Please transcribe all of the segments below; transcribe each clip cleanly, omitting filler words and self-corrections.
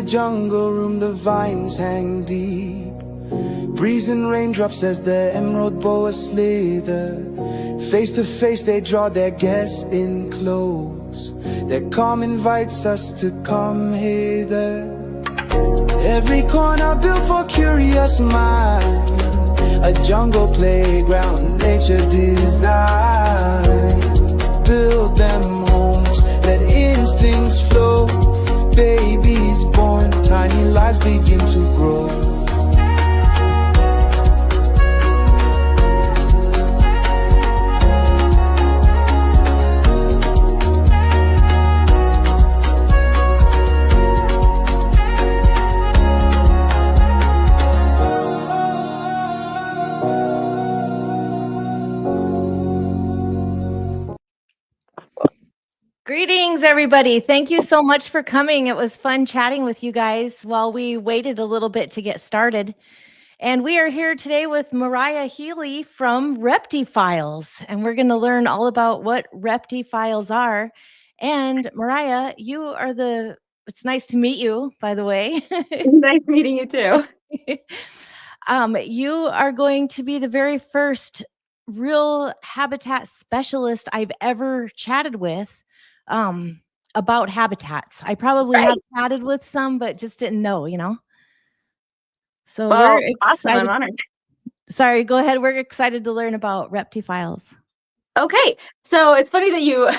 jungle room, the vines hang deep. Breeze and raindrops as the emerald boa slither. Face to face they draw their guests in close. Their calm invites us to come hither. Every corner built for curious mind, a jungle playground, nature design. Build them homes, let instincts flow. Babies born, tiny lives begin to grow. Greetings, everybody. Thank you so much for coming. It was fun chatting with you guys while we waited a little bit to get started. And we are here today with Mariah Healy from Reptifiles, and we're going to learn all about what Reptifiles are. And Mariah, it's nice to meet you, by the way. Nice meeting you too. You are going to be the very first real habitat specialist I've ever chatted with about habitats. I probably have chatted with some, but just didn't know. So we're excited. Awesome. I'm honored. Sorry, go ahead. We're excited to learn about Reptifiles. Okay, so it's funny that you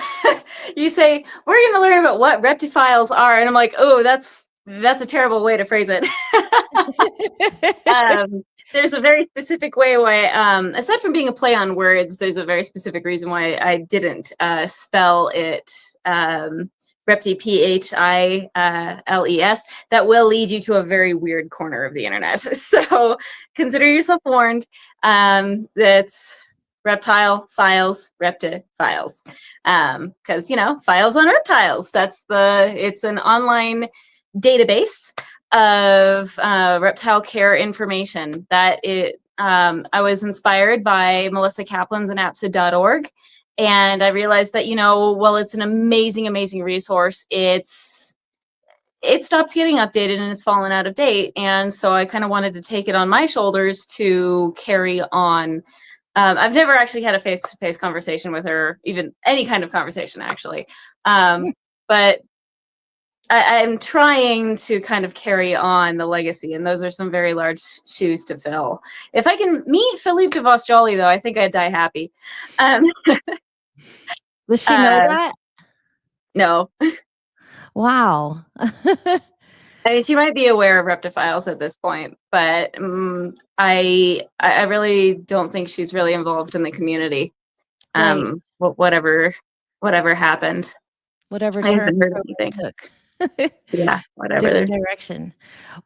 you say we're going to learn about what Reptifiles are, and I'm like, oh, that's a terrible way to phrase it. There's a very specific way why, aside from being a play on words, there's a very specific reason why I didn't spell it Repti, Philes, that will lead you to a very weird corner of the internet. So consider yourself warned. That's reptile files, Reptifiles, because files on reptiles. It's an online database of reptile care information that I was inspired by Melissa Kaplan's and apsid.org. And I realized that, while it's an amazing, amazing resource, it stopped getting updated and it's fallen out of date. And so I kind of wanted to take it on my shoulders to carry on. I've never actually had a face-to-face conversation with her, even any kind of conversation, actually. But I'm trying to kind of carry on the legacy, and those are some very large shoes to fill. If I can meet Philippe de Vosjoli, though, I think I'd die happy. Does she know that? No. Wow. I mean, she might be aware of Reptifiles at this point, but I really don't think she's really involved in the community. Right. Whatever happened. Whatever turn it took. Yeah, whatever. Different direction.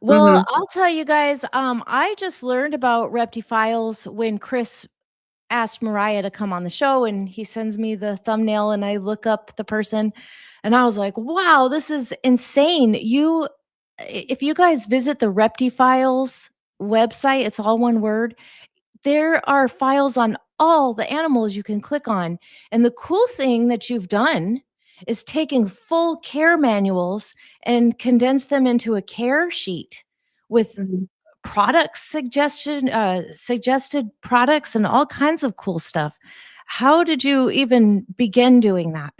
Well, I'll tell you guys, I just learned about Reptifiles when Chris asked Mariah to come on the show, and he sends me the thumbnail and I look up the person and I was like, wow, this is insane. If you guys visit the Reptifiles website, it's all one word. There are files on all the animals you can click on. And the cool thing that you've done is taking full care manuals and condense them into a care sheet with product suggested products and all kinds of cool stuff. How did you even begin doing that?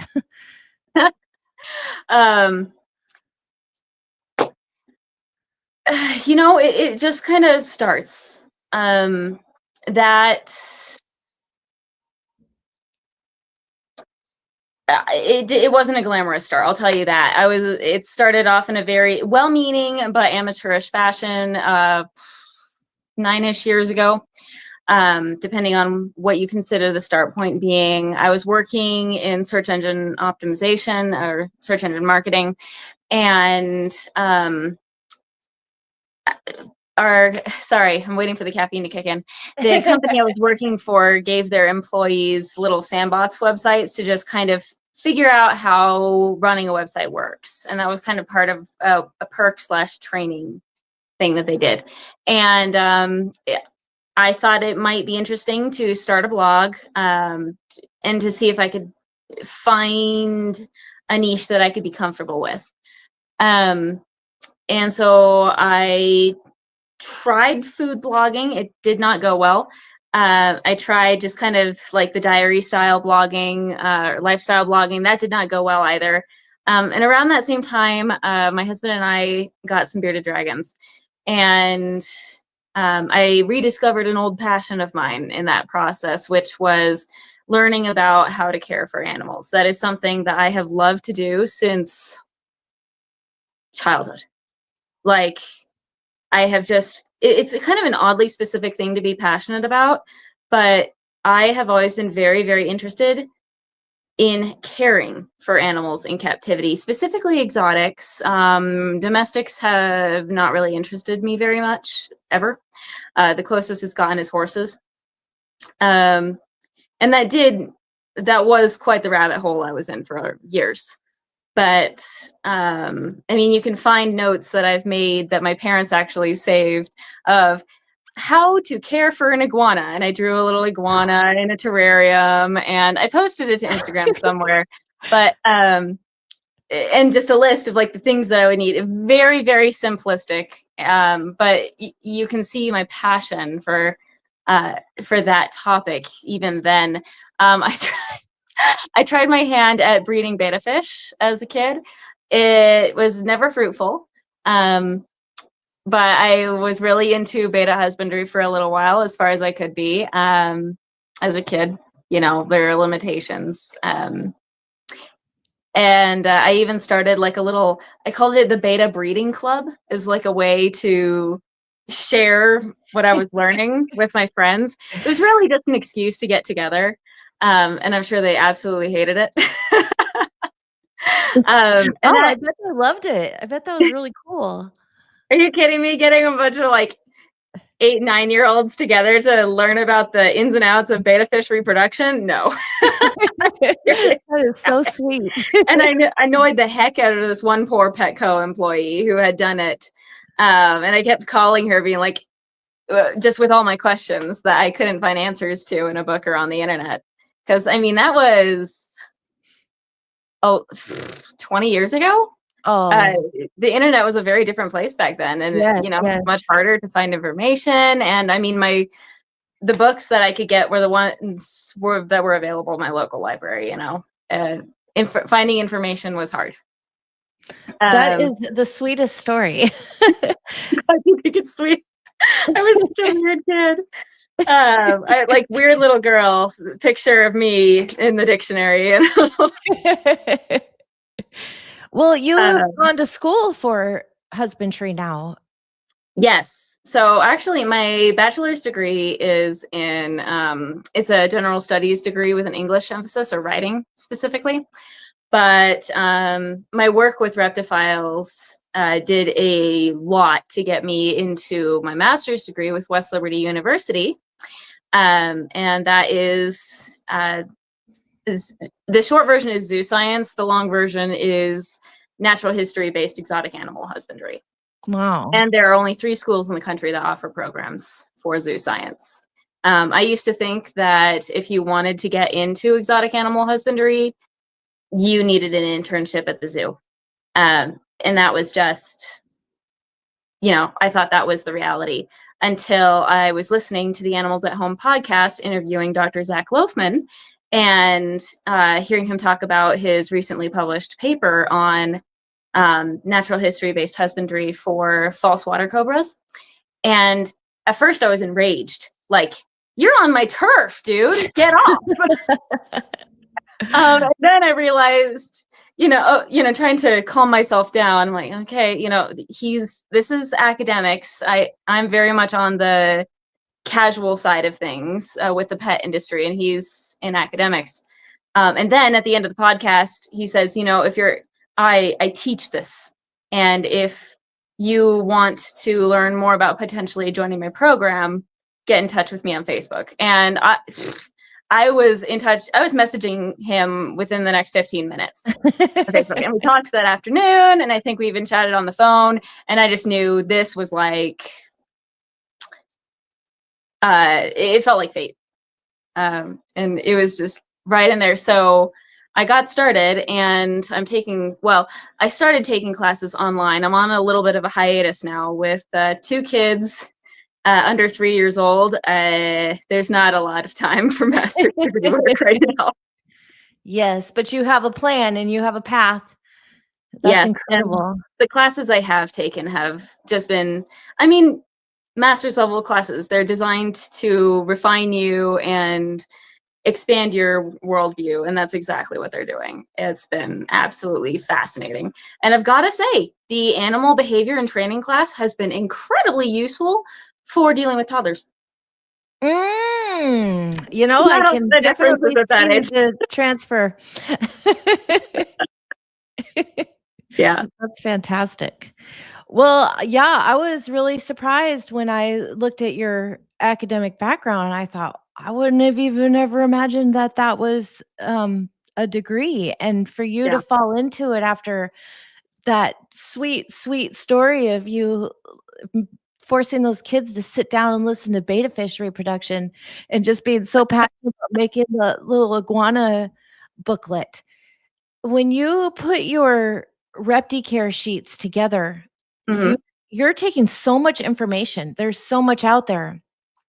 It just kind of starts. It wasn't a glamorous start, I'll tell you that. It started off in a very well-meaning but amateurish fashion 9-ish years ago, depending on what you consider the start point being. I was working in search engine optimization or search engine marketing, and I'm waiting for the caffeine to kick in. The company I was working for gave their employees little sandbox websites to just kind of figure out how running a website works. And that was kind of part of a perk/training thing that they did. And I thought it might be interesting to start a blog and to see if I could find a niche that I could be comfortable with. and so I tried food blogging. It did not go well. I tried just kind of like the diary style blogging, lifestyle blogging. That did not go well either. And around that same time, my husband and I got some bearded dragons, and I rediscovered an old passion of mine in that process, which was learning about how to care for animals. That is something that I have loved to do since childhood. Like, I have just, it's kind of an oddly specific thing to be passionate about, but I have always been very, very interested in caring for animals in captivity, specifically exotics. Domestics have not really interested me very much, ever. The closest it's gotten is horses. And that was quite the rabbit hole I was in for years. But I mean, you can find notes that I've made that my parents actually saved of how to care for an iguana. And I drew a little iguana in a terrarium, and I posted it to Instagram somewhere. But and just a list of like the things that I would need. Very, very simplistic. But you can see my passion for that topic even then. I tried my hand at breeding betta fish as a kid. It was never fruitful. But I was really into betta husbandry for a little while, as far as I could be. As a kid, there are limitations. And I even started like I called it the betta breeding club, as like a way to share what I was learning with my friends. It was really just an excuse to get together. And I'm sure they absolutely hated it. I bet they loved it. I bet that was really cool. Are you kidding me? Getting a bunch of like 8-9-year-olds together to learn about the ins and outs of betta fish reproduction? No. That is so sweet. And I annoyed the heck out of this one poor Petco employee who had done it. And I kept calling her, being like, just with all my questions that I couldn't find answers to in a book or on the internet. Because, I mean, that was 20 years ago. Oh, the internet was a very different place back then, and yes, yes. Much harder to find information. And I mean, the books that I could get were the ones that were available in my local library. Finding information was hard. That is the sweetest story. You think it's sweet? I was such a weird kid. Like weird little girl picture of me in the dictionary. Well, you've gone to school for husbandry now. Yes. So actually my bachelor's degree is in, it's a general studies degree with an English emphasis, or writing specifically. But my work with Reptiphiles did a lot to get me into my master's degree with West Liberty University. And that is the short version is zoo science. The long version is natural history-based exotic animal husbandry. Wow. And there are only 3 schools in the country that offer programs for zoo science. I used to think that if you wanted to get into exotic animal husbandry, you needed an internship at the zoo. And that was just, I thought that was the reality, until I was listening to the Animals at Home podcast interviewing Dr. Zach Loafman, and hearing him talk about his recently published paper on natural history-based husbandry for false water cobras. And at first I was enraged, like, you're on my turf, dude, get off. And then I realized, trying to calm myself down, I'm like, okay, this is academics. I'm very much on the casual side of things with the pet industry, and he's in academics. And then at the end of the podcast, he says, I teach this, and if you want to learn more about potentially joining my program, get in touch with me on Facebook. And I was in touch. I was messaging him within the next 15 minutes. And we talked that afternoon, and I think we even chatted on the phone. And I just knew this was like, it felt like fate. And it was just right in there. So I got started, and I started taking classes online. I'm on a little bit of a hiatus now with 2 kids under 3 years old. There's not a lot of time for master's degree work right now. Yes, but you have a plan and you have a path. That's Yes, and incredible. the classes I have taken have just been, I mean, master's level classes. They're designed to refine you and expand your worldview, and that's exactly what they're doing. It's been absolutely fascinating. And I've got to say, the animal behavior and training class has been incredibly useful for dealing with toddlers. You know, I Not can the differences definitely at that see age. the transfer. Yeah. That's fantastic. Well, yeah, I was really surprised when I looked at your academic background. I thought I wouldn't have even ever imagined that that was a degree, and for you Yeah. to fall into it after that sweet, sweet story of you m forcing those kids to sit down and listen to betta fish reproduction and just being so passionate about making the little iguana booklet. When you put your ReptiCare sheets together, Hmm. you're taking so much information. There's so much out there,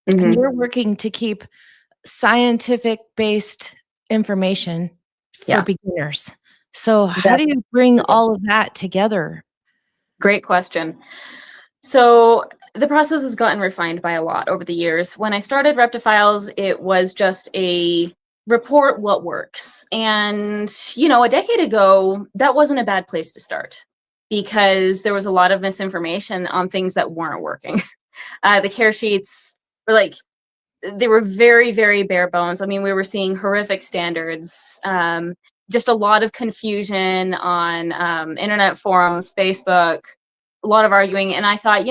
and Hmm. you're working to keep scientific-based information for Yeah. beginners. So how That's do you bring true. all of that together? Great question. So the process has gotten refined by a lot over the years. When I started Reptifiles, it was just a report what works. And, a decade ago, that wasn't a bad place to start because there was a lot of misinformation on things that weren't working. The care sheets were they were very, very bare bones. I mean, we were seeing horrific standards, just a lot of confusion on internet forums, Facebook, a lot of arguing. And I thought,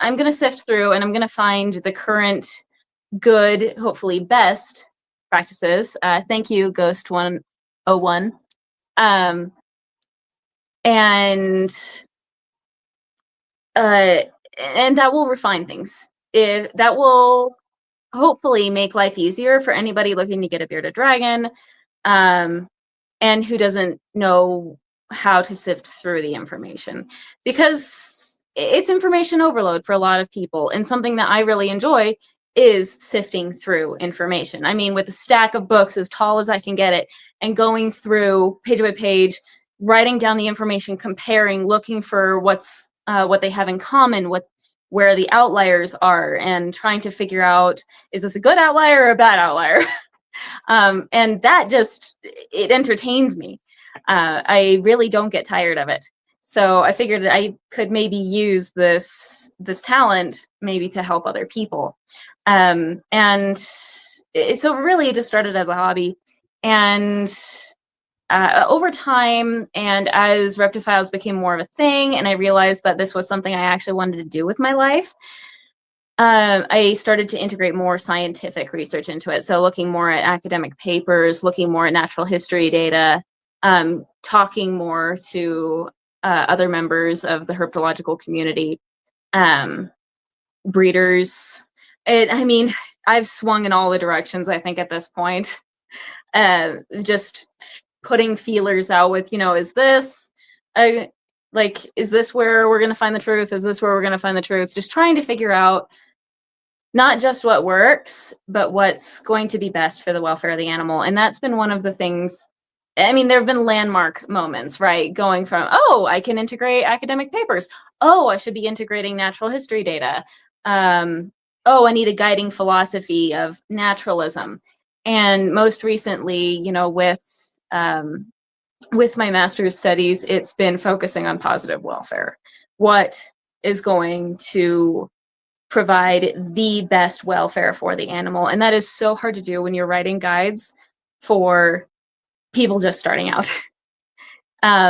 I'm going to sift through and I'm going to find the current good, hopefully best practices. Thank you, Ghost 101. Um, and uh, and that will refine things. If that will hopefully make life easier for anybody looking to get a bearded dragon, um, and who doesn't know how to sift through the information, because it's information overload for a lot of people, and something that I really enjoy is sifting through information. I mean, with a stack of books as tall as I can get it and going through page by page, writing down the information, comparing, looking for what they have in common, where the outliers are, and trying to figure out, is this a good outlier or a bad outlier? And that it entertains me. I really don't get tired of it. So I figured I could maybe use this talent maybe to help other people. So really it just started as a hobby. And over time, and as Reptifiles became more of a thing, and I realized that this was something I actually wanted to do with my life, I started to integrate more scientific research into it. So looking more at academic papers, looking more at natural history data, talking more to other members of the herpetological community, breeders. I mean, I've swung in all the directions, I think, at this point. Just putting feelers out with, is this where we're going to find the truth? Is this where we're going to find the truth? Just trying to figure out not just what works, but what's going to be best for the welfare of the animal. And that's been one of the things. I mean, there have been landmark moments, right? Going from, oh, I can integrate academic papers. Oh, I should be integrating natural history data. Oh, I need a guiding philosophy of naturalism. And most recently, with my master's studies, it's been focusing on positive welfare. What is going to provide the best welfare for the animal? And that is so hard to do when you're writing guides for people just starting out.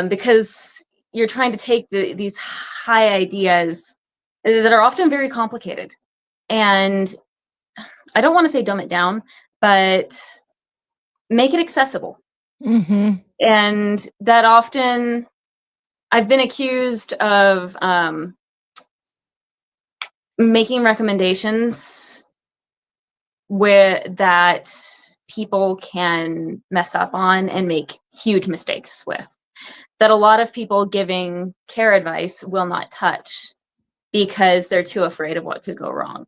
Because you're trying to take these high ideas that are often very complicated. And I don't want to say dumb it down, but make it accessible. Mhm. And that often I've been accused of making recommendations that people can mess up on and make huge mistakes with, that a lot of people giving care advice will not touch because they're too afraid of what could go wrong.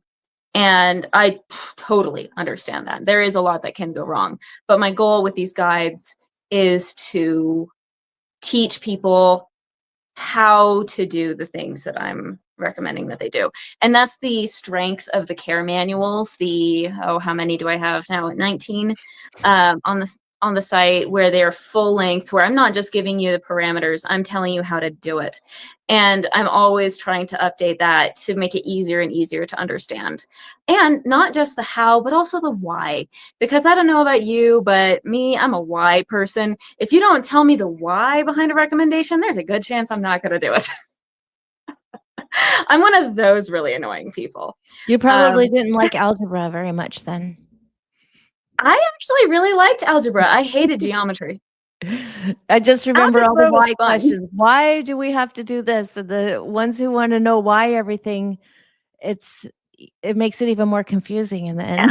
And I totally understand that. There is a lot that can go wrong. But my goal with these guides is to teach people how to do the things that I'm recommending that they do. And that's the strength of the care manuals. How many do I have now? 19 on the site, where they're full length, where I'm not just giving you the parameters, I'm telling you how to do it. And I'm always trying to update that to make it easier and easier to understand. And not just the how, but also the why. Because I don't know about you, but me, I'm a why person. If you don't tell me the why behind a recommendation, there's a good chance I'm not going to do it. I'm one of those really annoying people. You probably didn't like algebra very much then. I actually really liked algebra. I hated geometry. I just remember all the Algebra was why fun. questions. Why do we have to do this? And the ones who want to know why everything, it makes it even more confusing in the end.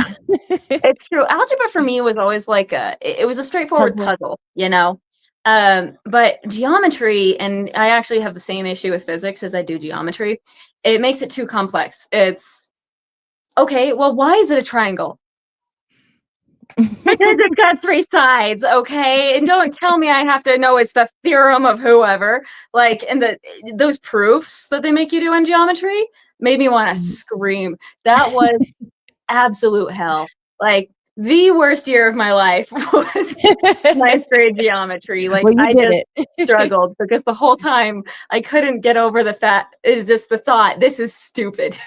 It's true. Algebra for me was always like it was a straightforward puzzle, you know? But geometry, and I actually have the same issue with physics as I do geometry, it makes it too complex. It's, okay, well, why is it a triangle? Because it's got 3 sides, okay? And don't tell me I have to know it's the theorem of whoever. Like, and those proofs that they make you do in geometry made me want to scream. That was absolute hell. Like, the worst year of my life was 9th grade geometry. Like, well, I just it. struggled because the whole time I couldn't get over the fact, just the thought, this is stupid.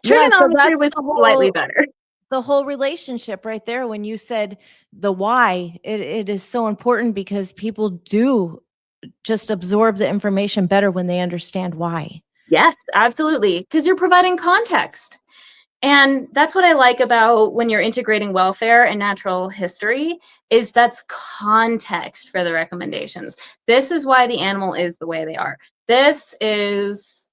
Trigonometry was slightly better. The whole relationship right there, when you said the why, it is so important, because people do just absorb the information better when they understand why. Yes, absolutely. Because you're providing context. And that's what I like about when you're integrating welfare and natural history, is that's context for the recommendations. This is why the animal is the way they are. This is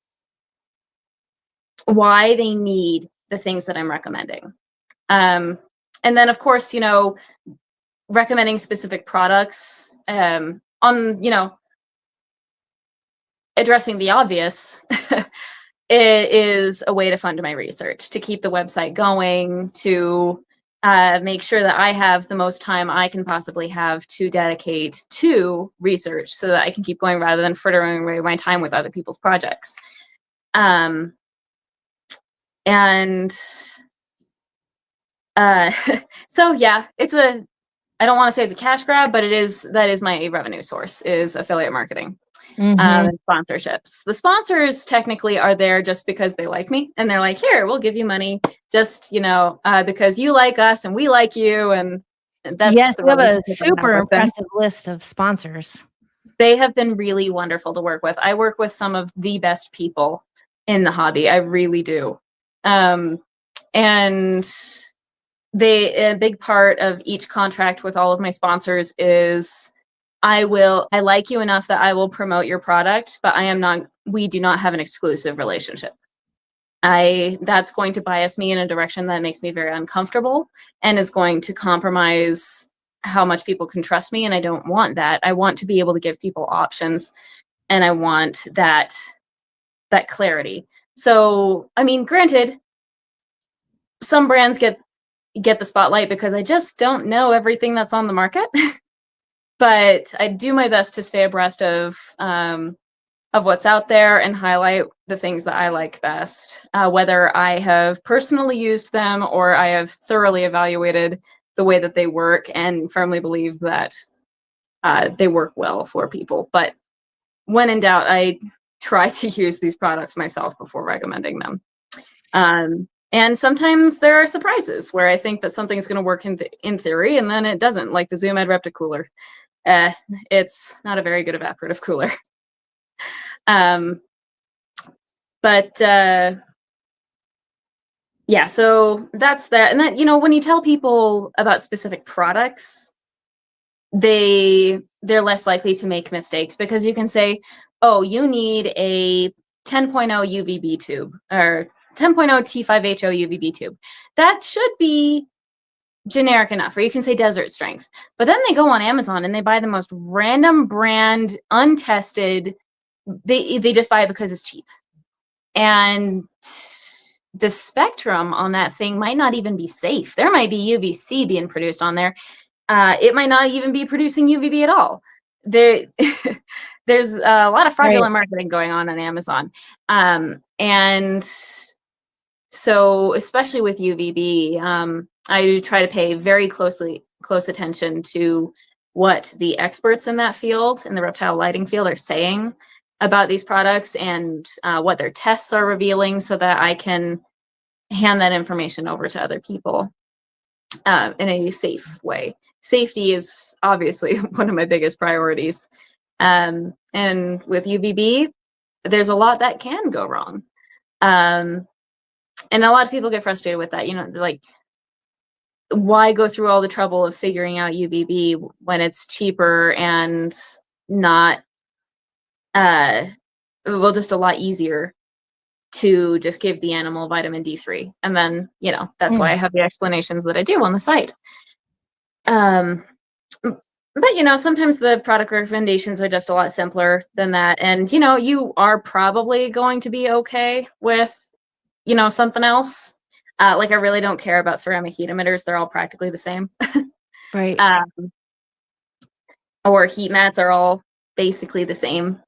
why they need the things that I'm recommending. And then, of course, you know, recommending specific products on, you know, addressing the obvious it is a way to fund my research, to keep the website going, to make sure that I have the most time I can possibly have to dedicate to research, so that I can keep going rather than frittering away my time with other people's projects. And so yeah, I don't want to say it's a cash grab, but that is my revenue source, is affiliate marketing. And sponsorships. The sponsors technically are there just because they like me, and they're like, here, we'll give you money, just, you know, because you like us and we like you. And that's, yes, we have a super impressive list of sponsors. They have been really wonderful to work with. I work with some of the best people in the hobby. I really do. And a big part of each contract with all of my sponsors is, I like you enough that I will promote your product, but we do not have an exclusive relationship. That's going to bias me in a direction that makes me very uncomfortable, and is going to compromise how much people can trust me. And I don't want that. I want to be able to give people options, and I want that clarity. So, I mean, granted, some brands get the spotlight because I just don't know everything that's on the market. But I do my best to stay abreast of what's out there and highlight the things that I like best, whether I have personally used them or I have thoroughly evaluated the way that they work and firmly believe that they work well for people. But when in doubt, I try to use these products myself before recommending them. And sometimes there are surprises where I think that something's going to work in theory, and then it doesn't, like the Zoom Ed Repta cooler. It's not a very good evaporative cooler. But yeah, so that's that. And then, you know, when you tell people about specific products, they're less likely to make mistakes, because you can say, oh, you need a 10.0 UVB tube, or 10.0 T5HO UVB tube. That should be generic enough, or you can say desert strength. But then they go on Amazon and they buy the most random brand, untested. They just buy it because it's cheap. And the spectrum on that thing might not even be safe. There might be UVC being produced on there. It might not even be producing UVB at all. There's a lot of fraudulent marketing going on Amazon. And so especially with UVB, I try to pay very close attention to what the experts in that field, in the reptile lighting field, are saying about these products, and what their tests are revealing, so that I can hand that information over to other people in a safe way. Safety is obviously one of my biggest priorities. And with UVB, there's a lot that can go wrong. And a lot of people get frustrated with that, like, why go through all the trouble of figuring out UVB when it's cheaper and not, just a lot easier to just give the animal vitamin D3. And then, that's why I have the explanations that I do on the site. But, sometimes the product recommendations are just a lot simpler than that. And, you are probably going to be okay with, something else. Like, I really don't care about ceramic heat emitters. They're all practically the same. Right. Or heat mats are all basically the same.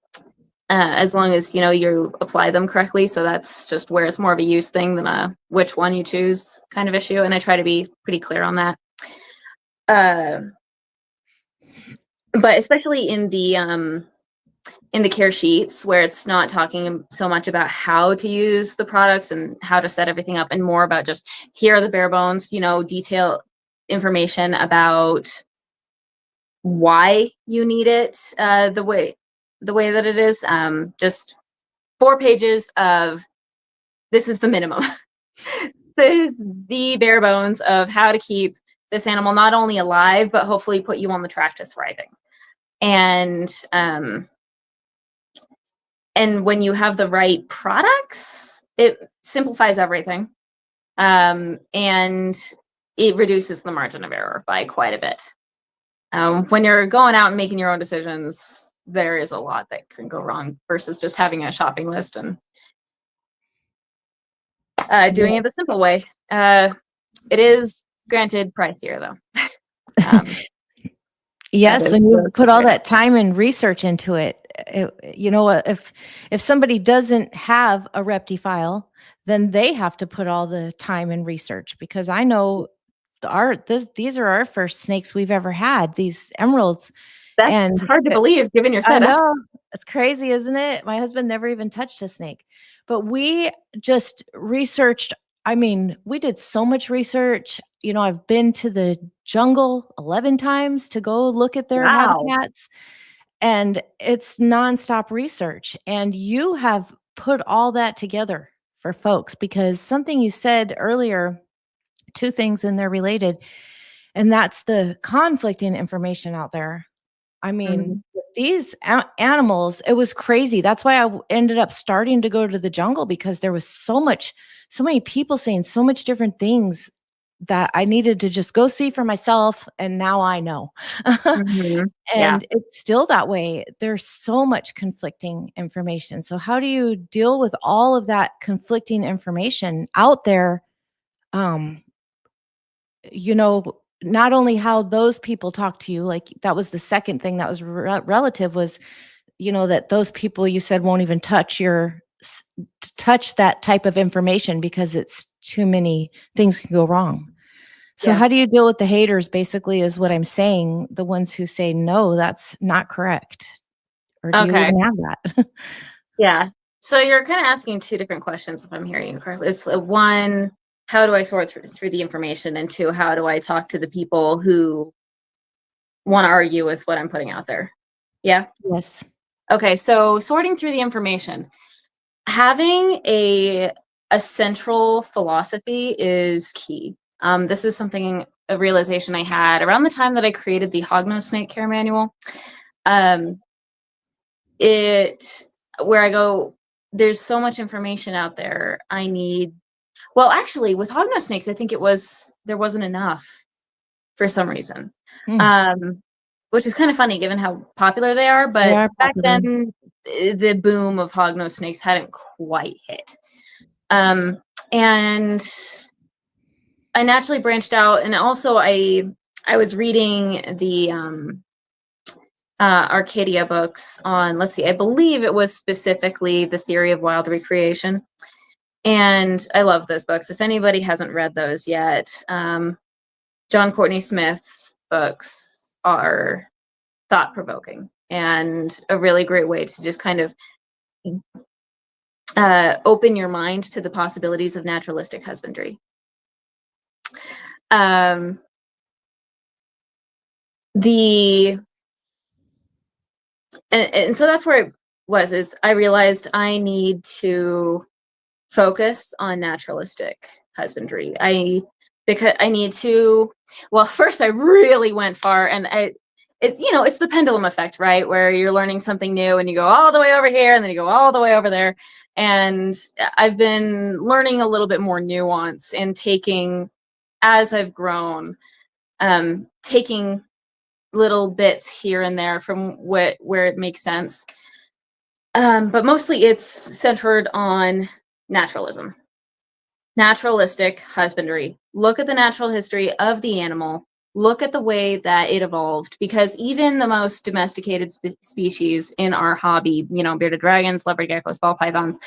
As long as, you apply them correctly. So that's just where it's more of a use thing than a which one you choose kind of issue. And I try to be pretty clear on that. But especially in the care sheets, where it's not talking so much about how to use the products and how to set everything up, and more about just, here are the bare bones, detail information about why you need it the way that it is. Just 4 pages of, this is the minimum. This is the bare bones of how to keep this animal not only alive, but hopefully put you on the track to thriving. And when you have the right products, it simplifies everything. And it reduces the margin of error by quite a bit. When you're going out and making your own decisions, there is a lot that can go wrong versus just having a shopping list and doing it the simple way. It is, granted, pricier though. Yes, when you put all that time and research into it, if somebody doesn't have a Reptifile, then they have to put all the time and research, because I know these are our first snakes we've ever had, these emeralds. That's hard to believe given your setup. I know. It's crazy, isn't it? My husband never even touched a snake, but we just researched. I mean, we did so much research. I've been to the jungle 11 times to go look at their habitats, and it's nonstop research. And you have put all that together for folks, because something you said earlier, 2 things, and they're related, and that's the conflict in information out there. I mean, these animals, it was crazy. That's why I ended up starting to go to the jungle, because there was so many people saying so much different things that I needed to just go see for myself. And now I know. And it's still that way. There's so much conflicting information. So how do you deal with all of that conflicting information out there? Not only how those people talk to you, like that was the second thing that was relative, was, that those people you said won't even touch that type of information because it's too many things can go wrong. So how do you deal with the haters, basically, is what I'm saying, the ones who say, no, that's not correct? Or do you even have that? Yeah. So you're kind of asking 2 different questions, if I'm hearing you correctly. It's one, how do I sort through the information? And 2, how do I talk to the people who want to argue with what I'm putting out there? Yeah? Yes. Okay, so sorting through the information. Having a central philosophy is key. This is a realization I had around the time that I created the Hognose Snake Care Manual. Where I go, there's so much information out there. Actually, with hognose snakes, I think there wasn't enough. for some reason. Mm. Which is kind of funny given how popular they are, They but are back popular. then the boom of hognose snakes hadn't quite hit. And I naturally branched out, and also I was reading the Arcadia books on, let's see, I believe it was specifically The Theory of Wild Recreation. And I love those books. If anybody hasn't read those yet, John Courtney Smith's books are thought-provoking and a really great way to just kind of open your mind to the possibilities of naturalistic husbandry. And so that's where it was, is I realized I need to focus on naturalistic husbandry. Because I need to, well, first I really went far, and it's, you know, it's the pendulum effect, right? Where you're learning something new and you go all the way over here and then you go all the way over there. And I've been learning a little bit more nuance and taking, as I've grown, taking little bits here and there from where it makes sense. But mostly it's centered on naturalism. Naturalistic husbandry. Look at the natural history of the animal. Look at the way that it evolved, because even the most domesticated species in our hobby, you know, bearded dragons, leopard geckos, ball pythons,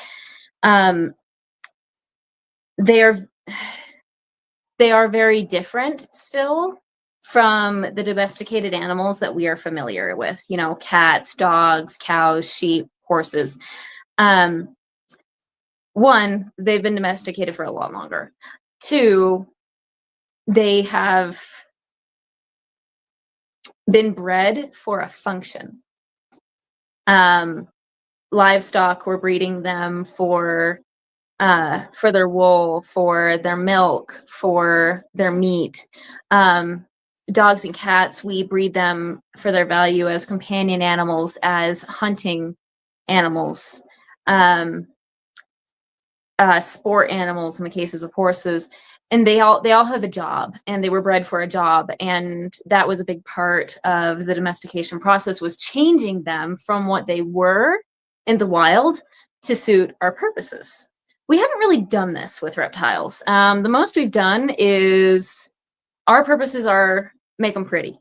they are very different still from the domesticated animals that we are familiar with, you know, cats, dogs, cows, sheep, horses. One, they've been domesticated for a lot longer. Two, they have been bred for a function. Livestock, we're breeding them for their wool, for their milk, for their meat. Dogs and cats, we breed them for their value as companion animals, as hunting animals, sport animals in the cases of horses. And they all have a job, and they were bred for a job. And that was a big part of the domestication process, was changing them from what they were in the wild to suit our purposes. We haven't really done this with reptiles. The most we've done is, our purposes are make them pretty,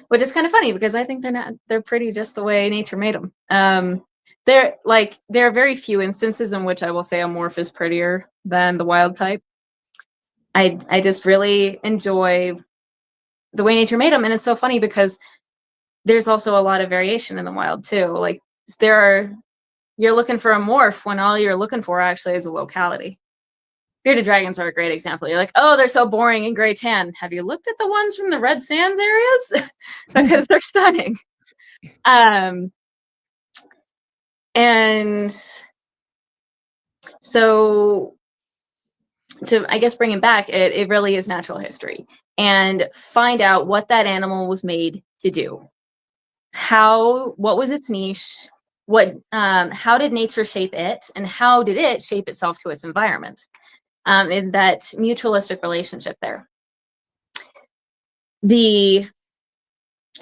which is kind of funny because I think they're pretty just the way nature made them. There are very few instances in which I will say a morph is prettier than the wild type. I just really enjoy the way nature made them, and it's so funny because there's also a lot of variation in the wild too. Like, you're looking for a morph when all you're looking for actually is a locality. Bearded dragons are a great example. You're like, oh, they're so boring and gray tan. Have you looked at the ones from the red sands areas? Because they're stunning. And so, to, I guess, bring it back, it really is natural history, and find out what that animal was made to do. What was its niche? How did nature shape it, and how did it shape itself to its environment? In that mutualistic relationship there. And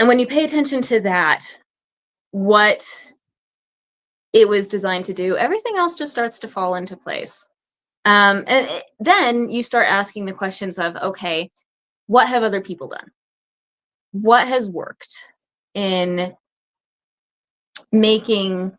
when you pay attention to that, what it was designed to do, everything else just starts to fall into place. Then you start asking the questions of, okay, what have other people done? What has worked in taking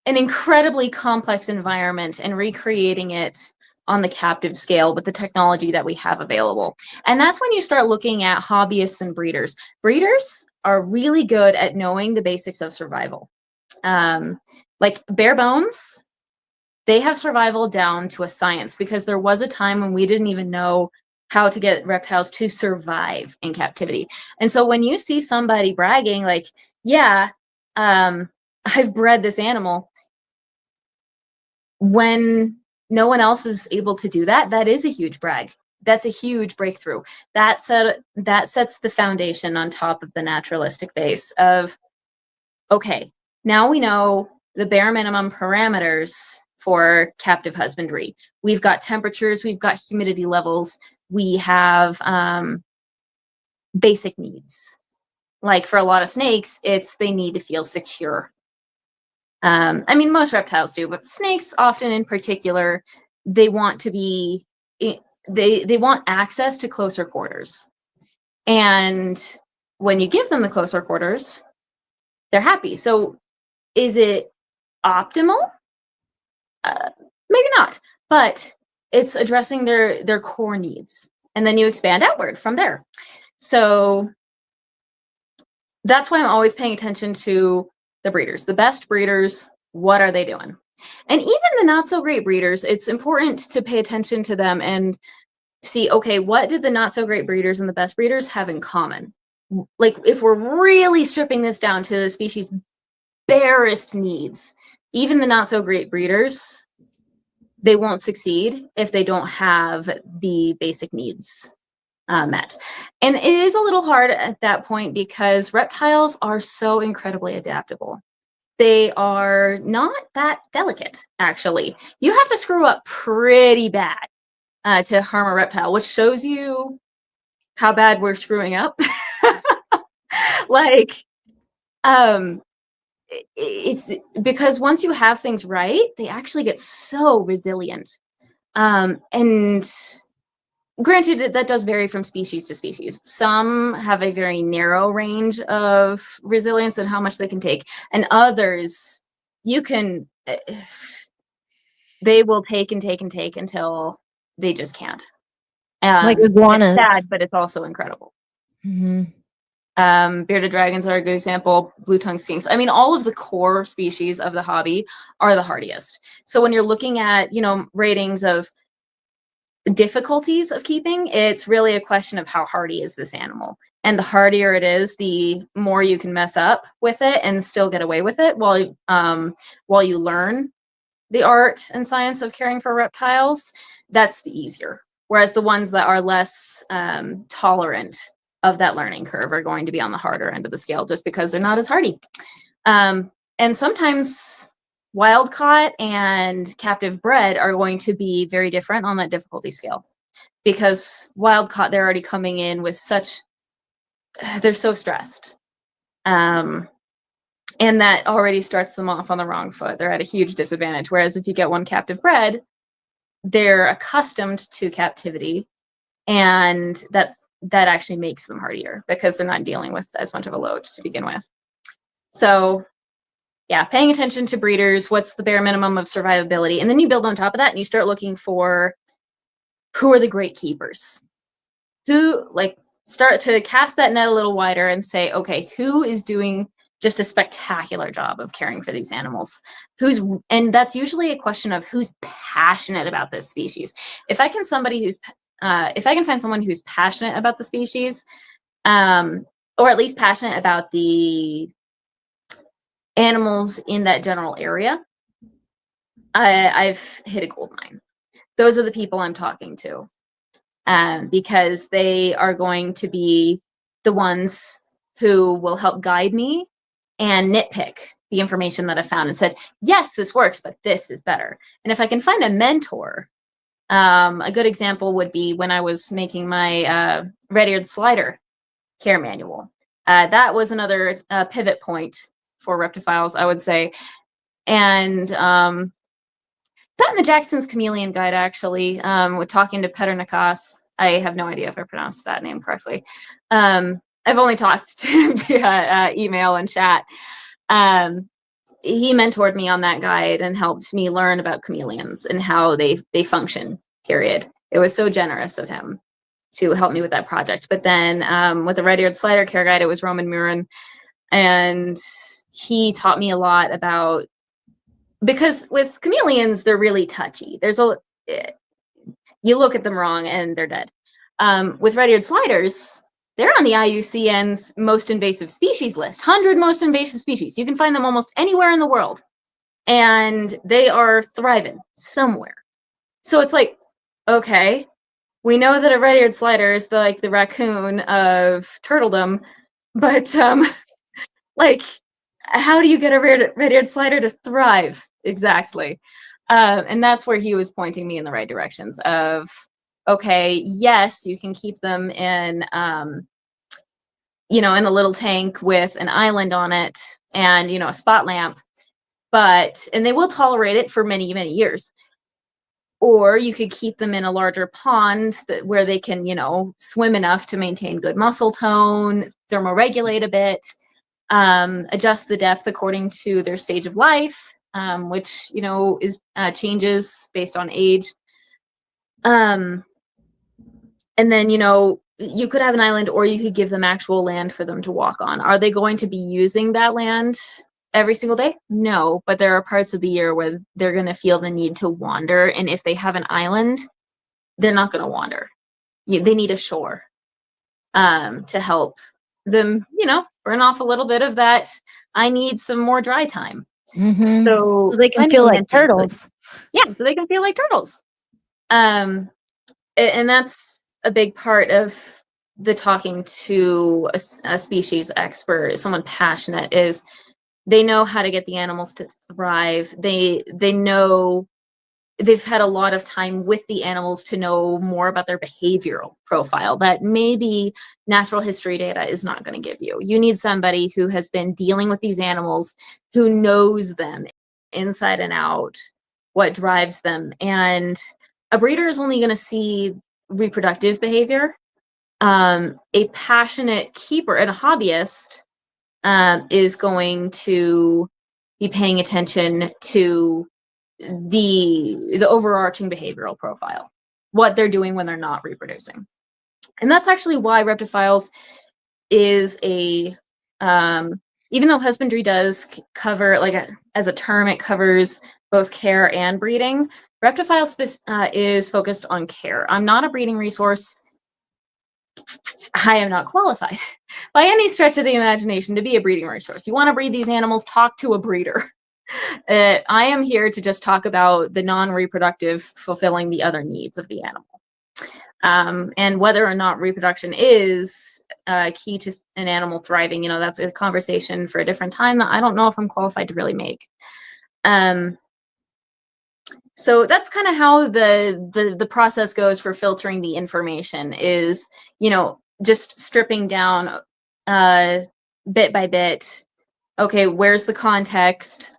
an incredibly complex environment and recreating it on the captive scale with the technology that we have available? And that's when you start looking at hobbyists and breeders. Breeders are really good at knowing the basics of survival. Like bare bones, they have survival down to a science, because there was a time when we didn't even know how to get reptiles to survive in captivity. And so when you see somebody bragging like, yeah, I've bred this animal, when no one else is able to do that, that is a huge brag. That's a huge breakthrough. That sets the foundation on top of the naturalistic base of, okay, now we know the bare minimum parameters for captive husbandry. We've got temperatures, we've got humidity levels, we have basic needs. Like for a lot of snakes, they need to feel secure. I mean, most reptiles do, but snakes often in particular, they want to be, they want access to closer quarters. And when you give them the closer quarters, they're happy. So is it optimal? Maybe not, but it's addressing their core needs. And then you expand outward from there. So that's why I'm always paying attention to the breeders. The best breeders, what are they doing? And even the not so great breeders, it's important to pay attention to them and see, okay, what did the not so great breeders and the best breeders have in common? Like if we're really stripping this down to the species' barest needs, even the not so great breeders, they won't succeed if they don't have the basic needs met. And it is a little hard at that point because reptiles are so incredibly adaptable. They are not that delicate, actually. You have to screw up pretty bad to harm a reptile, which shows you how bad we're screwing up. Like, it's because once you have things right, they actually get so resilient. And granted, that does vary from species to species. Some have a very narrow range of resilience and how much they can take, and others, you can, they will take and take and take until they just can't. Like iguanas. It's sad, but it's also incredible. Mm-hmm. Bearded dragons are a good example. Blue-tongued skinks. I mean, all of the core species of the hobby are the hardiest. So when you're looking at, ratings of difficulties of keeping, it's really a question of how hardy is this animal. And the hardier it is, the more you can mess up with it and still get away with it while you learn the art and science of caring for reptiles. That's the easier. Whereas the ones that are less tolerant of that learning curve are going to be on the harder end of the scale just because they're not as hardy. And sometimes wild caught and captive bred are going to be very different on that difficulty scale, because wild caught, they're already coming in with they're so stressed. And that already starts them off on the wrong foot. They're at a huge disadvantage. Whereas if you get one captive bred, they're accustomed to captivity, and that actually makes them hardier because they're not dealing with as much of a load to begin with. So yeah, paying attention to breeders, what's the bare minimum of survivability, and then you build on top of that and you start looking for who are the great keepers, who, like, start to cast that net a little wider and say, okay, who is doing just a spectacular job of caring for these animals? And that's usually a question of who's passionate about this species. If I can find someone who's passionate about the species, or at least passionate about the animals in that general area, I've hit a gold mine. Those are the people I'm talking to, because they are going to be the ones who will help guide me and nitpick the information that I found and said, yes, this works, but this is better. And if I can find a mentor, a good example would be when I was making my red-eared slider care manual. That was another pivot point for reptophiles, I would say. And that and the Jackson's Chameleon Guide, actually, with talking to Peter Nakas. I have no idea if I pronounced that name correctly. I've only talked to him via email and chat. He mentored me on that guide and helped me learn about chameleons and how they function, period. It was so generous of him to help me with that project. But then with the red-eared slider care guide, it was Roman Murin. And he taught me a lot about, because with chameleons, they're really touchy. You look at them wrong and they're dead. With red-eared sliders, they're on the IUCN's most invasive species list, 100 most invasive species. You can find them almost anywhere in the world. And they are thriving somewhere. So it's like, okay, we know that a red-eared slider is like the raccoon of turtledom, but like, how do you get a red-eared slider to thrive exactly? And that's where he was pointing me in the right directions of, okay, yes, you can keep them in, you know, in a little tank with an island on it and, you know, a spot lamp, and they will tolerate it for many, many years. Or you could keep them in a larger pond where they can, you know, swim enough to maintain good muscle tone, thermoregulate a bit, adjust the depth according to their stage of life, which, you know, is changes based on age. And then, you know, you could have an island, or you could give them actual land for them to walk on. Are they going to be using that land every single day? No, but there are parts of the year where they're going to feel the need to wander. And if they have an island, they're not going to wander. They need a shore to help them, you know, burn off a little bit of that. I need some more dry time. So they can feel like turtles. Yeah, so they can feel like turtles. And that's a big part of the talking to a species expert, someone passionate, is they know how to get the animals to thrive. They know, they've had a lot of time with the animals to know more about their behavioral profile that maybe natural history data is not going to give you. You need somebody who has been dealing with these animals, who knows them inside and out, what drives them. And a breeder is only going to see reproductive behavior. A passionate keeper and a hobbyist is going to be paying attention to the overarching behavioral profile, what they're doing when they're not reproducing. And that's actually why Reptiphiles is a, even though husbandry does cover, like as a term, it covers both care and breeding, Reptiphiles is focused on care. I'm not a breeding resource. I am not qualified by any stretch of the imagination to be a breeding resource. You want to breed these animals, talk to a breeder. I am here to just talk about the non-reproductive, fulfilling the other needs of the animal. And whether or not reproduction is key to an animal thriving, you know, that's a conversation for a different time that I don't know if I'm qualified to really make. So that's kind of how the process goes for filtering the information, is, you know, just stripping down bit by bit. Okay, where's the context?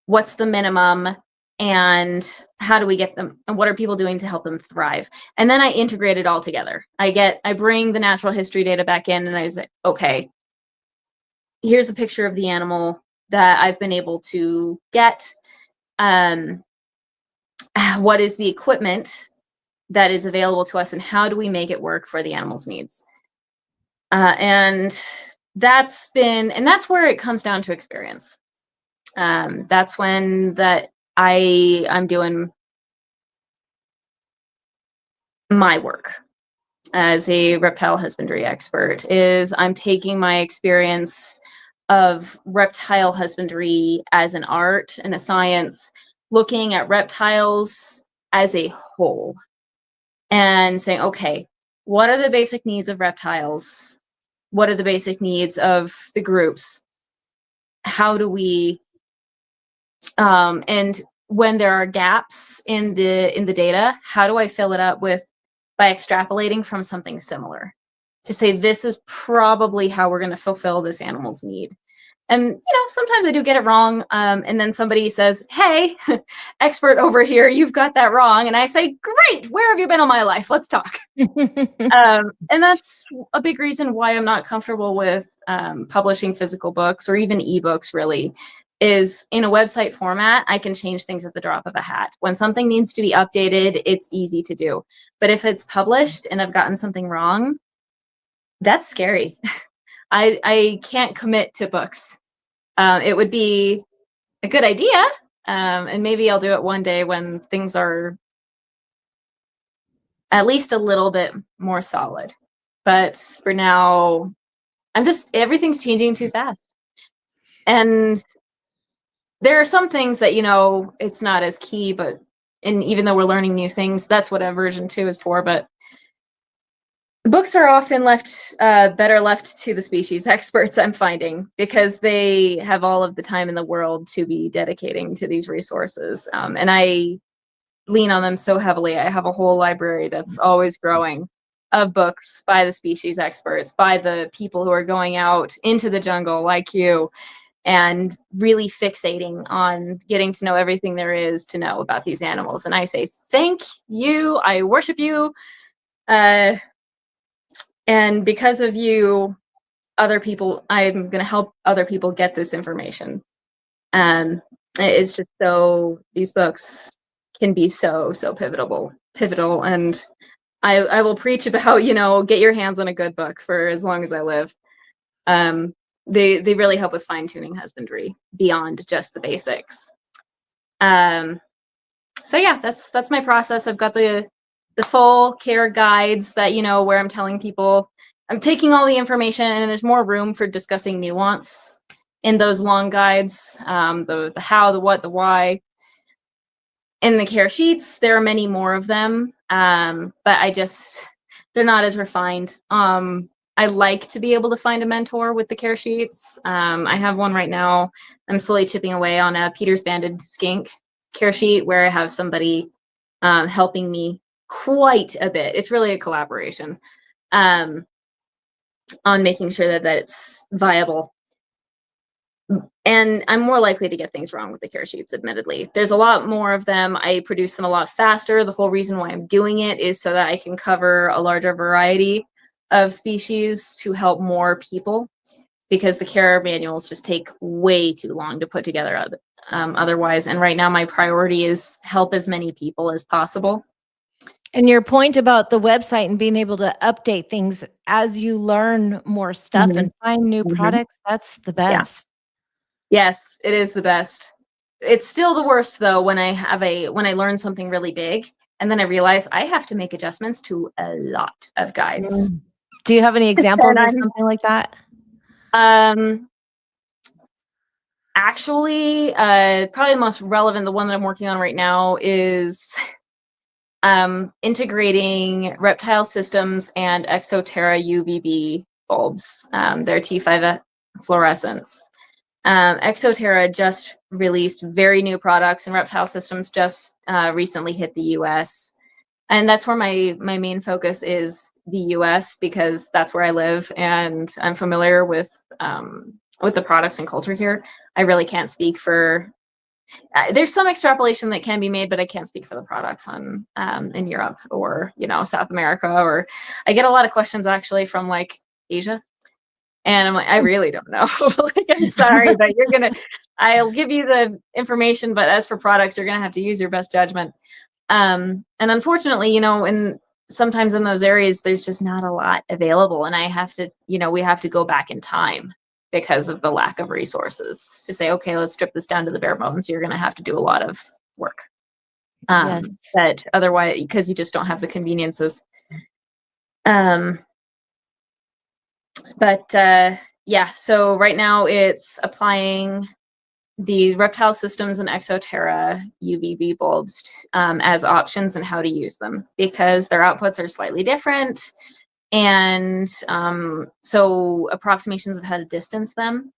What's the minimum? And how do we get them? And what are people doing to help them thrive? And then I integrate it all together. I bring the natural history data back in, and I say, okay, here's a picture of the animal that I've been able to get. What is the equipment that is available to us, and how do we make it work for the animal's needs? And that's where it comes down to experience. That's when I'm doing my work as a reptile husbandry expert, is I'm taking my experience of reptile husbandry as an art and a science, looking at reptiles as a whole and saying, okay, what are the basic needs of reptiles? What are the basic needs of the groups? How do we, and when there are gaps in the data, how do I fill it up by extrapolating from something similar to say, this is probably how we're going to fulfill this animal's need. And, you know, sometimes I do get it wrong. And then somebody says, hey, expert over here, you've got that wrong. And I say, great, where have you been all my life? Let's talk. And that's a big reason why I'm not comfortable with publishing physical books or even ebooks, really, is in a website format, I can change things at the drop of a hat. When something needs to be updated, it's easy to do. But if it's published and I've gotten something wrong, that's scary. I can't commit to books. It would be a good idea, and maybe I'll do it one day when things are at least a little bit more solid. But for now, everything's changing too fast. And there are some things that, you know, it's not as key, and even though we're learning new things, that's what version 2 is for. But books are often better left to the species experts, I'm finding, because they have all of the time in the world to be dedicating to these resources. And I lean on them so heavily. I have a whole library that's always growing of books by the species experts, by the people who are going out into the jungle like you, and really fixating on getting to know everything there is to know about these animals. And I say, thank you. I worship you. And because of you, other people, I'm going to help other people get this information. It's just so, these books can be so pivotal. And I will preach about, get your hands on a good book for as long as I live. They really help with fine-tuning husbandry beyond just the basics. So yeah, that's my process. I've got the full care guides that, where I'm telling people, I'm taking all the information, and there's more room for discussing nuance in those long guides, the how, the what, the why. In the care sheets, there are many more of them, but they're not as refined. I like to be able to find a mentor with the care sheets. I have one right now. I'm slowly chipping away on a Peter's Banded Skink care sheet where I have somebody helping me quite a bit. It's really a collaboration on making sure that it's viable. And I'm more likely to get things wrong with the care sheets, admittedly. There's a lot more of them. I produce them a lot faster. The whole reason why I'm doing it is so that I can cover a larger variety of species to help more people, because the care manuals just take way too long to put together otherwise. And right now my priority is help as many people as possible. And your point about the website and being able to update things as you learn more stuff and find new products, that's the best. Yes, it is the best. It's still the worst though when I learn something really big and then I realize I have to make adjustments to a lot of guides. Do you have any examples of something like that? Actually, probably the most relevant, the one that I'm working on right now, is integrating reptile systems and Exoterra UVB bulbs, their T5 fluorescence. Exoterra just released very new products, and reptile systems just recently hit the US. And that's where my main focus is, the US, because that's where I live and I'm familiar with the products and culture here. I really can't speak for, there's some extrapolation that can be made, but I can't speak for the products in Europe or, South America. Or I get a lot of questions actually from like Asia. And I'm like, I really don't know. Like, I'm sorry, but I'll give you the information, but as for products, you're going to have to use your best judgment. And unfortunately, sometimes in those areas, there's just not a lot available. And I have to, we have to go back in time because of the lack of resources to say, okay, let's strip this down to the bare bones. You're going to have to do a lot of work. Yes. That otherwise, because you just don't have the conveniences. But yeah, so right now it's applying the reptile systems and Exoterra UVB bulbs as options and how to use them, because their outputs are slightly different. And so approximations of how to distance them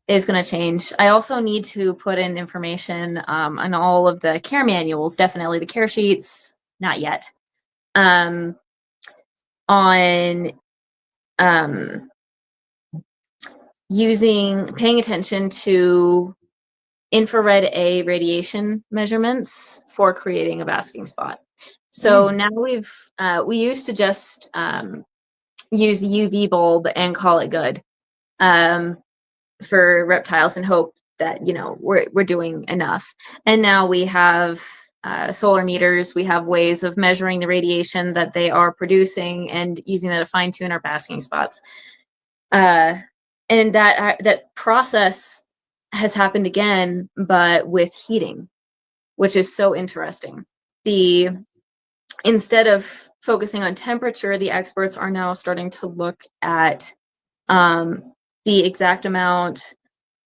is going to change. I also need to put in information on all of the care manuals, definitely the care sheets, not yet, on paying attention to infrared A radiation measurements for creating a basking spot. So now we used to just use the UV bulb and call it good for reptiles and hope that, we're doing enough. And now we have solar meters. We have ways of measuring the radiation that they are producing and using that to fine tune our basking spots. And that process has happened again, but with heating, which is so interesting. Instead of focusing on temperature, the experts are now starting to look at the exact amount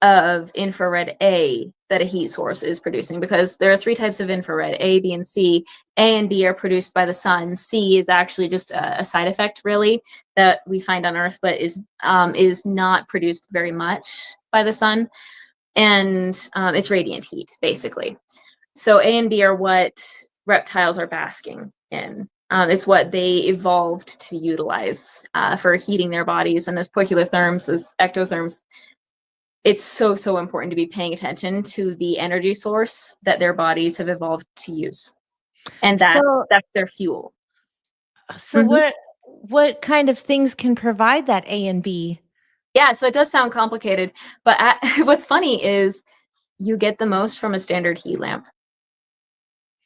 of infrared A that a heat source is producing, because there are 3 types of infrared, A, B, and C. A and B are produced by the sun. C is actually just a side effect, really, that we find on Earth, but is not produced very much by the sun. And it's radiant heat, basically. So A and B are what reptiles are basking in. It's what they evolved to utilize for heating their bodies. And as poikilotherms, as ectotherms, it's so important to be paying attention to the energy source that their bodies have evolved to use. And that's their fuel. So what kind of things can provide that A and B? Yeah, so it does sound complicated, but what's funny is you get the most from a standard heat lamp.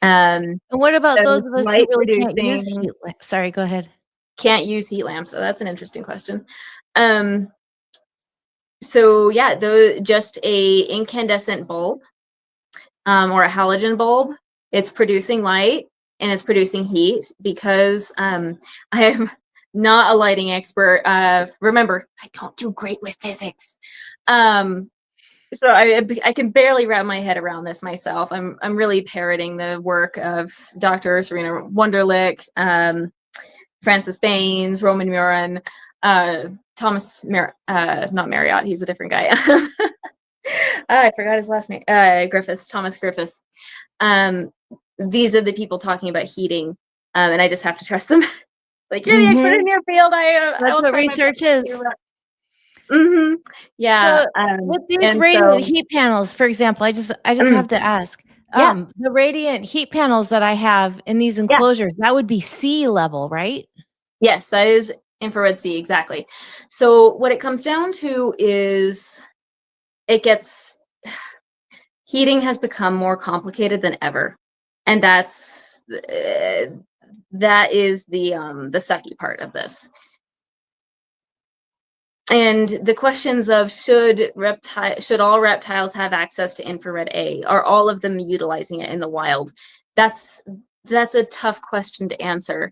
And what about those of us who light really can't use producing- heat lamps? Sorry, go ahead. Can't use heat lamps. So that's an interesting question. So yeah, just a incandescent bulb or a halogen bulb, it's producing light and it's producing heat because I am not a lighting expert. Remember, I don't do great with physics. So I can barely wrap my head around this myself. I'm really parroting the work of Dr. Serena Wunderlich, Francis Baines, Roman Murin, Thomas not Marriott, he's a different guy. I forgot his last name. Griffiths, Thomas Griffiths. These are the people talking about heating, and I just have to trust them. Like, you're the expert in your field. That's what research is. Yeah. So with these radiant heat panels, for example, I just have to ask. The radiant heat panels that I have in these enclosures, that would be sea level, right? Yes, that is infrared C, exactly. So what it comes down to is heating has become more complicated than ever. And that is the sucky part of this. And the questions of should all reptiles have access to infrared A? Are all of them utilizing it in the wild? That's a tough question to answer,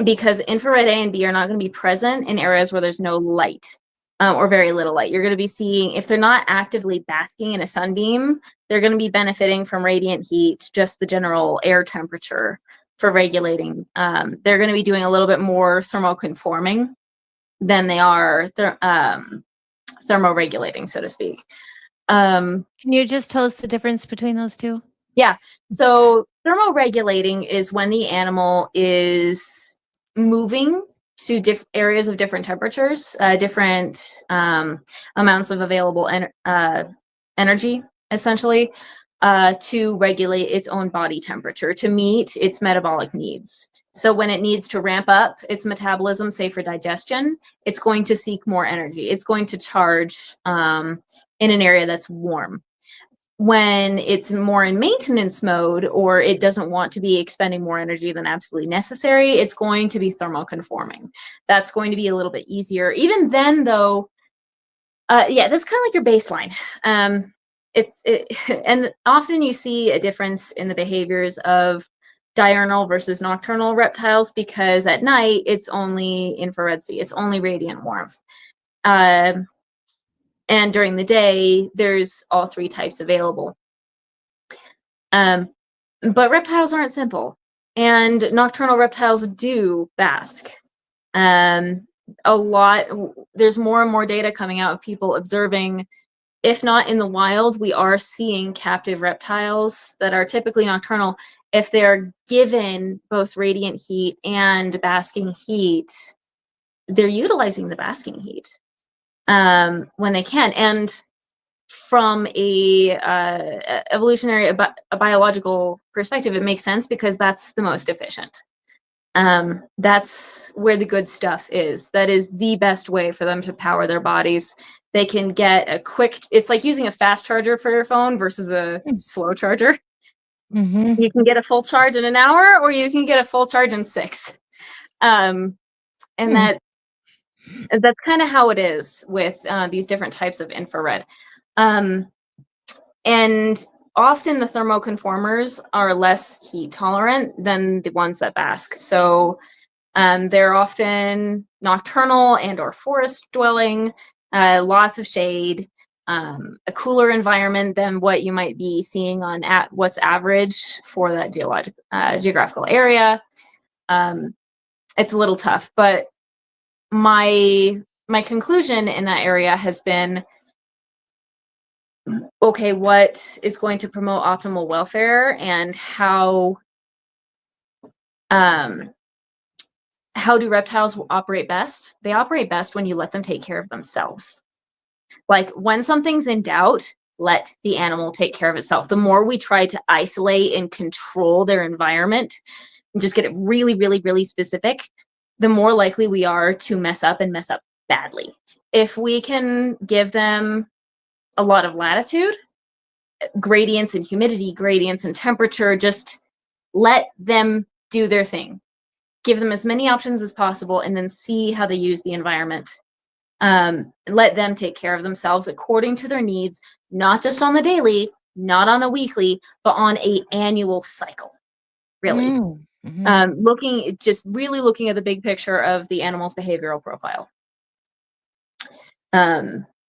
because infrared A and B are not going to be present in areas where there's no light or very little light. You're going to be seeing, if they're not actively basking in a sunbeam, they're going to be benefiting from radiant heat, just the general air temperature for regulating. They're going to be doing a little bit more thermoconforming than they are thermoregulating, so to speak. Can you just tell us the difference between those two? Yeah. So thermoregulating is when the animal is moving to areas of different temperatures, different amounts of available energy, essentially, to regulate its own body temperature, to meet its metabolic needs. So when it needs to ramp up its metabolism, say for digestion, it's going to seek more energy. It's going to charge in an area that's warm. When it's more in maintenance mode, or it doesn't want to be expending more energy than absolutely necessary, it's going to be thermoconforming. That's going to be a little bit easier. Even then, though, yeah, that's kind of like your baseline. And often you see a difference in the behaviors of diurnal versus nocturnal reptiles, because at night it's only infrared C, it's only radiant warmth. And during the day, there's all three types available. But reptiles aren't simple, and nocturnal reptiles do bask. There's more and more data coming out of people observing, if not in the wild, we are seeing captive reptiles that are typically nocturnal. If they're given both radiant heat and basking heat, they're utilizing the basking heat when they can. And from a evolutionary, a biological perspective, it makes sense, because that's the most efficient. That's where the good stuff is. That is the best way for them to power their bodies. They can get it's like using a fast charger for your phone versus a slow charger. You can get a full charge in an hour, or you can get a full charge in 6. And that's kind of how it is with these different types of infrared. And often the thermoconformers are less heat tolerant than the ones that bask. So they're often nocturnal and or forest dwelling, lots of shade, a cooler environment than what you might be seeing on what's average for that geographical area. It's a little tough, but my conclusion in that area has been, okay, what is going to promote optimal welfare, and how do reptiles operate best? They operate best when you let them take care of themselves. Like when something's in doubt, let the animal take care of itself. The more we try to isolate and control their environment and just get it really, really, really specific, the more likely we are to mess up and mess up badly. If we can give them a lot of latitude, gradients and humidity, gradients and temperature, just let them do their thing. Give them as many options as possible and then see how they use the environment. Let them take care of themselves according to their needs, not just on the daily, not on the weekly, but on a annual cycle, really. Really looking at the big picture of the animal's behavioral profile.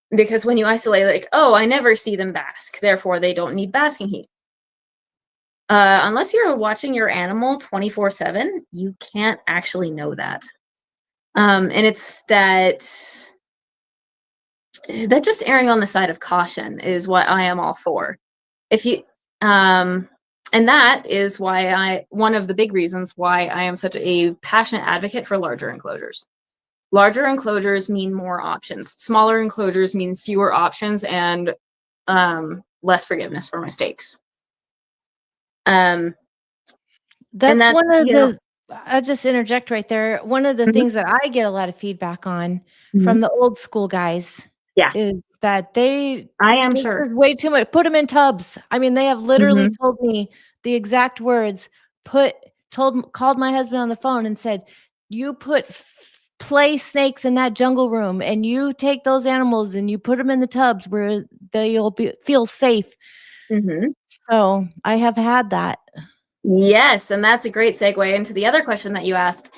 Because when you isolate, like, oh, I never see them bask, therefore they don't need basking heat. Unless you're watching your animal 24/7, you can't actually know that. And it's that just erring on the side of caution is what I am all for. If you, and that is why one of the big reasons why I am such a passionate advocate for larger enclosures. Larger enclosures mean more options. Smaller enclosures mean fewer options and less forgiveness for mistakes. That's one of the, I'll just interject right there. One of the things that I get a lot of feedback on from the old school guys is that there's way too much. Put them in tubs. I mean, they have literally told me the exact words, called my husband on the phone and said, you put play snakes in that jungle room and you take those animals and you put them in the tubs where they'll feel safe. So I have had that. Yes, and that's a great segue into the other question that you asked.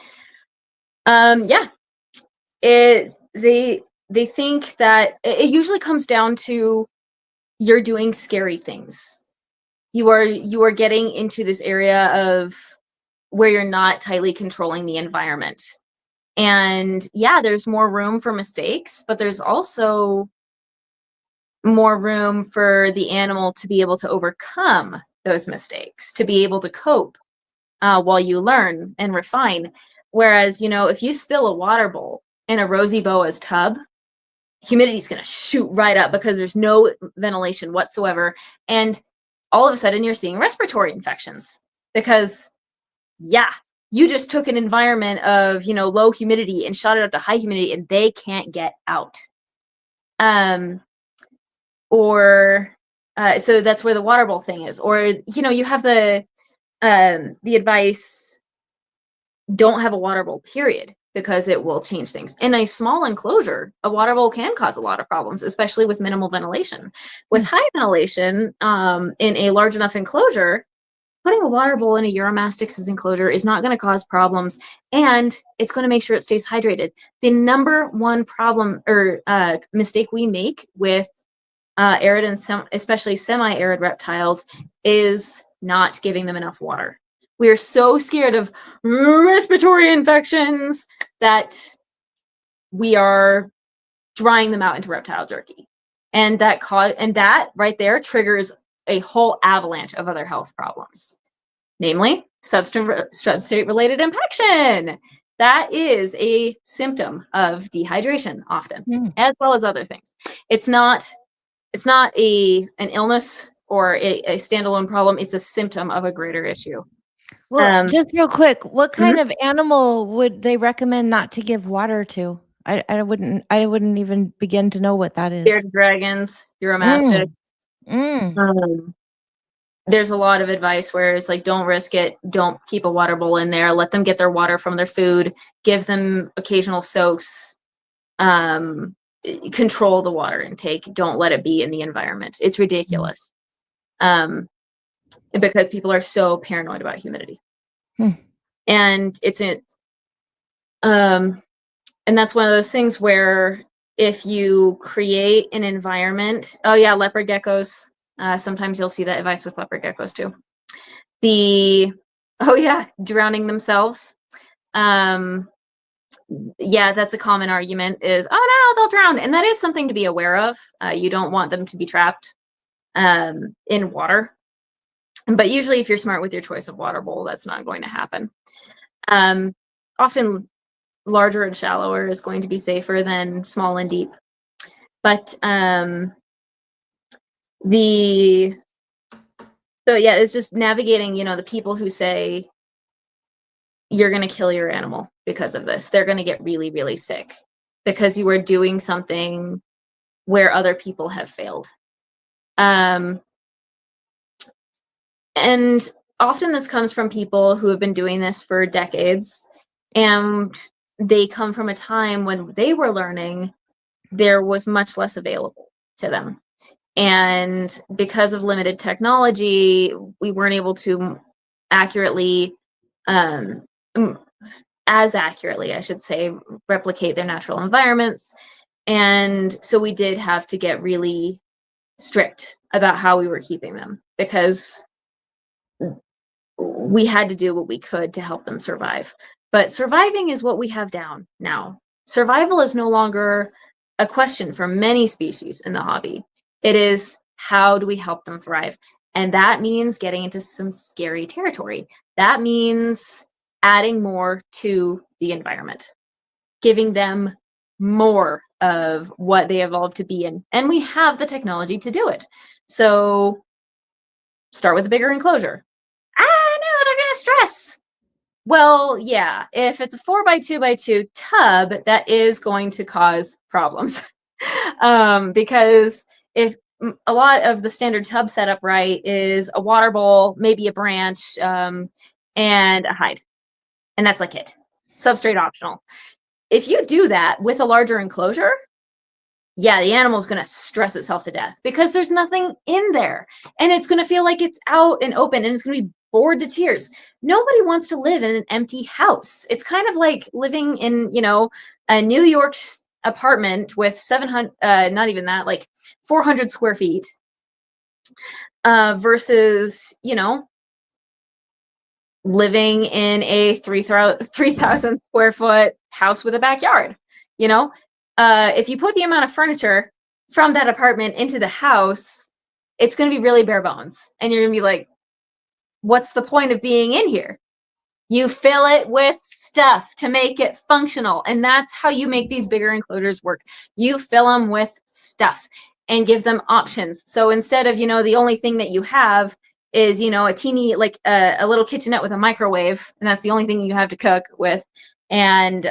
They think that it usually comes down to you're doing scary things. You are getting into this area of where you're not tightly controlling the environment. And yeah, there's more room for mistakes, but there's also more room for the animal to be able to overcome those mistakes, to be able to cope while you learn and refine. Whereas, if you spill a water bowl in a rosy boa's tub, humidity is going to shoot right up because there's no ventilation whatsoever. And all of a sudden you're seeing respiratory infections because, you just took an environment of, low humidity and shot it up to high humidity and they can't get out. So that's where the water bowl thing is. Or, you have the advice, don't have a water bowl, period, because it will change things. In a small enclosure, a water bowl can cause a lot of problems, especially with minimal ventilation. With high ventilation, in a large enough enclosure, putting a water bowl in a Euromastix enclosure is not going to cause problems, and it's going to make sure it stays hydrated. The number one problem or mistake we make with arid and especially semi-arid reptiles is not giving them enough water. We are so scared of respiratory infections that we are drying them out into reptile jerky. And that right there triggers a whole avalanche of other health problems, namely substrate-related impaction. That is a symptom of dehydration often, as well as other things. It's not an illness or a standalone problem. It's a symptom of a greater issue. Well, just real quick, what kind of animal would they recommend not to give water to? I wouldn't even begin to know what that is. Bearded dragons, Euromastix. There's a lot of advice where it's like, don't risk it. Don't keep a water bowl in there. Let them get their water from their food. Give them occasional soaks. Control the water intake. Don't let it be in the environment. It's ridiculous. Because people are so paranoid about humidity. And and that's one of those things where if you create an environment, leopard geckos, sometimes you'll see that advice with leopard geckos too. Drowning themselves. That's a common argument is, oh no, they'll drown. And that is something to be aware of. You don't want them to be trapped in water. But usually if you're smart with your choice of water bowl, that's not going to happen. Often larger and shallower is going to be safer than small and deep. But so yeah, it's just navigating, the people who say you're going to kill your animal because of this. They're going to get really, really sick because you are doing something where other people have failed. And often this comes from people who have been doing this for decades, and they come from a time when they were learning, there was much less available to them. And because of limited technology, we weren't able to accurately, as accurately, I should say, replicate their natural environments. And so we did have to get really strict about how we were keeping them, because we had to do what we could to help them survive. But surviving is what we have down now. Survival is no longer a question for many species in the hobby. It is, how do we help them thrive? And that means getting into some scary territory. That means adding more to the environment, giving them more of what they evolved to be in. And we have the technology to do it. So start with a bigger enclosure. No, they're going to stress. Well, yeah, if it's a 4x2x2 tub, that is going to cause problems. Because if a lot of the standard tub setup, right, is a water bowl, maybe a branch, and a hide. And that's like it. Substrate optional. If you do that with a larger enclosure, yeah, the animal's going to stress itself to death because there's nothing in there. And it's going to feel like it's out and open, and it's going to be bored to tears. Nobody wants to live in an empty house. It's kind of like living in, a New York apartment with 700, not even that, like 400 square feet, versus, living in a 3,000 square foot house with a backyard. If you put the amount of furniture from that apartment into the house, it's going to be really bare bones. And you're going to be like, what's the point of being in here? You fill it with stuff to make it functional. And that's how you make these bigger enclosures work. You fill them with stuff and give them options. So instead of, the only thing that you have is, a teeny, like a little kitchenette with a microwave, and that's the only thing you have to cook with, and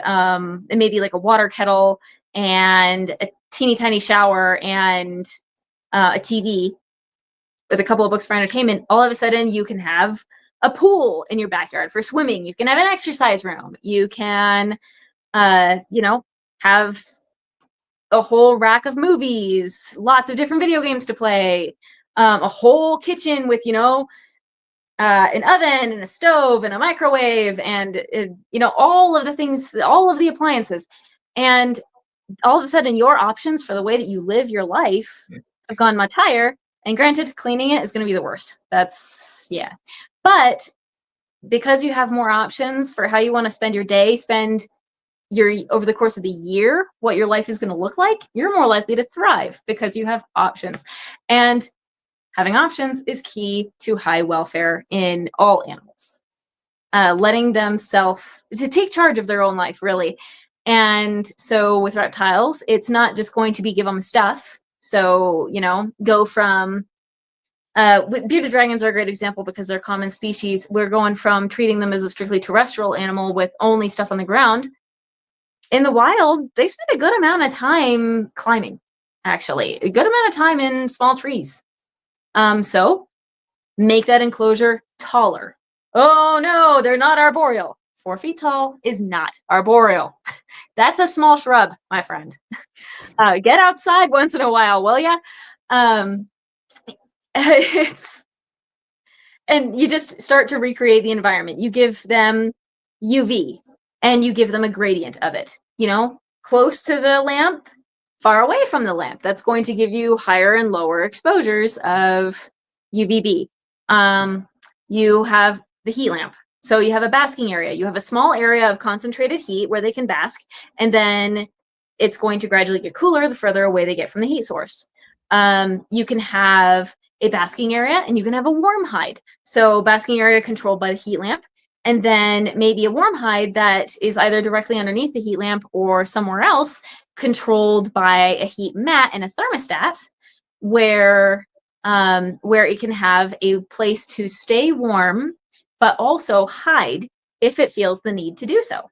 maybe like a water kettle and a teeny tiny shower and a TV with a couple of books for entertainment. All of a sudden you can have a pool in your backyard for swimming. You can have an exercise room. You can, have a whole rack of movies, lots of different video games to play, a whole kitchen with, an oven and a stove and a microwave and, all of the things, all of the appliances. And all of a sudden your options for the way that you live your life have gone much higher. And granted, cleaning it is going to be the worst. Yeah. But because you have more options for how you want to spend your day, over the course of the year, what your life is going to look like, you're more likely to thrive because you have options. And having options is key to high welfare in all animals. Letting them to take charge of their own life, really. And so with reptiles, it's not just going to be give them stuff. So, go from bearded dragons are a great example because they're common species. We're going from treating them as a strictly terrestrial animal with only stuff on the ground. In the wild, they spend a good amount of time climbing, actually. A good amount of time in small trees. So make that enclosure taller. Oh no, they're not arboreal. 4 feet tall is not arboreal. That's a small shrub, my friend. Get outside once in a while, will ya? And you just start to recreate the environment. You give them UV and you give them a gradient of it, close to the lamp, far away from the lamp. That's going to give you higher and lower exposures of UVB. You have the heat lamp. So you have a basking area. You have a small area of concentrated heat where they can bask, and then it's going to gradually get cooler the further away they get from the heat source. You can have a basking area, and you can have a warm hide. So basking area controlled by the heat lamp, and then maybe a warm hide that is either directly underneath the heat lamp or somewhere else, controlled by a heat mat and a thermostat, where it can have a place to stay warm, but also hide if it feels the need to do so.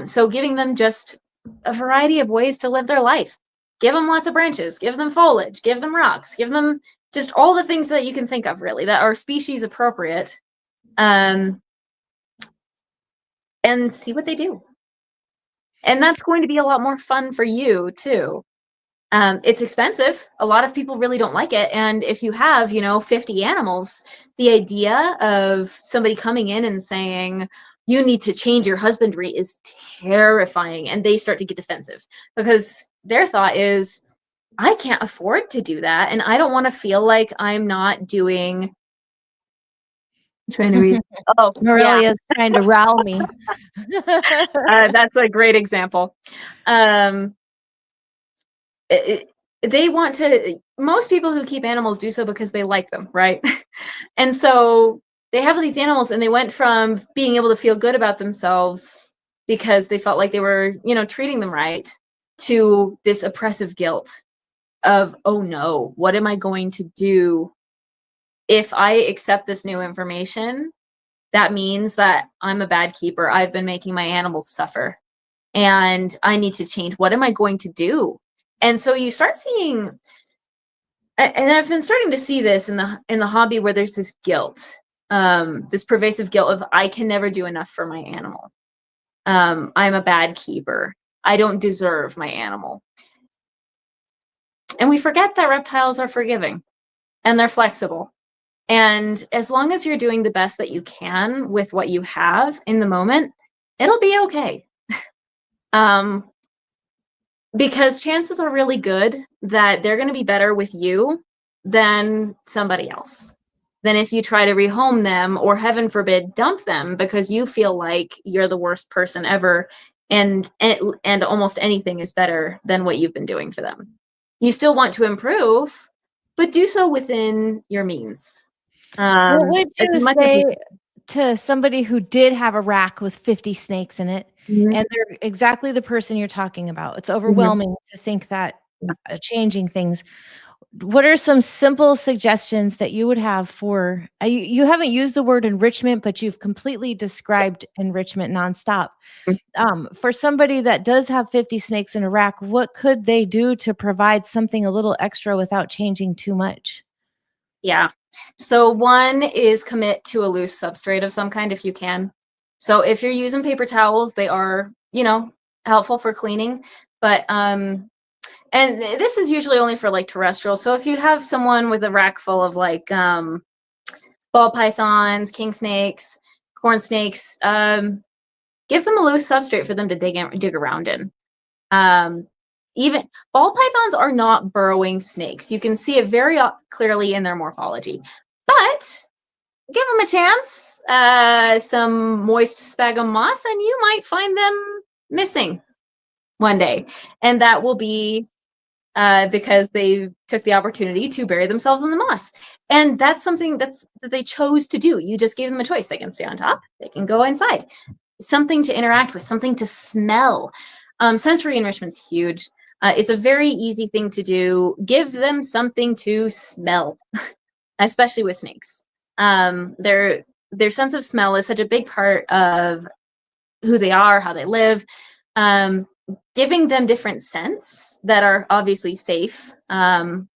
So giving them just a variety of ways to live their life. Give them lots of branches, give them foliage, give them rocks, give them just all the things that you can think of, really, that are species appropriate, and see what they do. And that's going to be a lot more fun for you, too. It's expensive. A lot of people really don't like it. And if you have, 50 animals, the idea of somebody coming in and saying, you need to change your husbandry is terrifying. And they start to get defensive because their thought is, I can't afford to do that. And I don't want to feel like I'm not doing. I'm trying to read. Oh, Mariah's trying to rile me. That's a great example. They want to, most people who keep animals do so because they like them, right? And so they have these animals and they went from being able to feel good about themselves because they felt like they were, treating them right, to this oppressive guilt of, oh no, what am I going to do if I accept this new information? That means that I'm a bad keeper. I've been making my animals suffer and I need to change. What am I going to do? And so you start seeing, and I've been starting to see this in the hobby, where there's this guilt, this pervasive guilt of, I can never do enough for my animal. I'm a bad keeper. I don't deserve my animal. And we forget that reptiles are forgiving and they're flexible. And as long as you're doing the best that you can with what you have in the moment, it'll be okay. Because chances are really good that they're going to be better with you than somebody else. Than if you try to rehome them, or heaven forbid, dump them because you feel like you're the worst person ever, and almost anything is better than what you've been doing for them. You still want to improve, but do so within your means. What would you say to somebody who did have a rack with 50 snakes in it, and they're exactly the person you're talking about? It's overwhelming to think that changing things. What are some simple suggestions that you would have for, you haven't used the word enrichment, but you've completely described enrichment nonstop. For somebody that does have 50 snakes in a rack, what could they do to provide something a little extra without changing too much? Yeah. So one is commit to a loose substrate of some kind if you can. So if you're using paper towels, they are, helpful for cleaning, but and this is usually only for like terrestrial. So if you have someone with a rack full of like ball pythons, king snakes, corn snakes, give them a loose substrate for them to dig around in. Even ball pythons are not burrowing snakes. You can see it very clearly in their morphology, but give them a chance, some moist sphagnum moss, and you might find them missing one day. And that will be because they took the opportunity to bury themselves in the moss. And that's something that they chose to do. You just gave them a choice. They can stay on top, they can go inside. Something to interact with, something to smell. Sensory enrichment's huge. It's a very easy thing to do. Give them something to smell, especially with snakes. Their sense of smell is such a big part of who they are, how they live. Giving them different scents that are obviously safe is going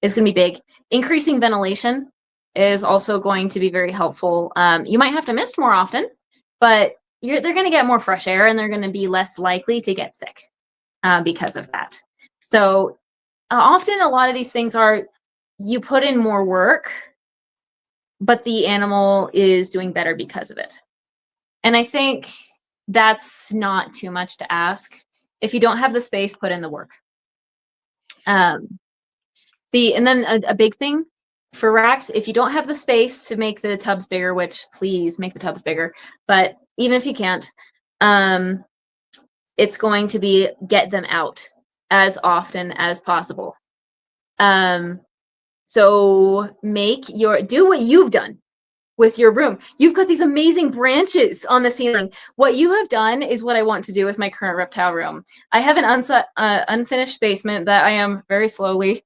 to be big. Increasing ventilation is also going to be very helpful. You might have to mist more often, but they're going to get more fresh air and they're going to be less likely to get sick because of that. So often a lot of these things are, you put in more work, but the animal is doing better because of it. And I think that's not too much to ask. If you don't have the space, put in the work. And then a big thing for racks, if you don't have the space to make the tubs bigger, which please make the tubs bigger, but even if you can't, it's going to be get them out as often as possible. So do what you've done with your room. You've got these amazing branches on the ceiling. What you have done is what I want to do with my current reptile room. I have an unfinished basement that I am very slowly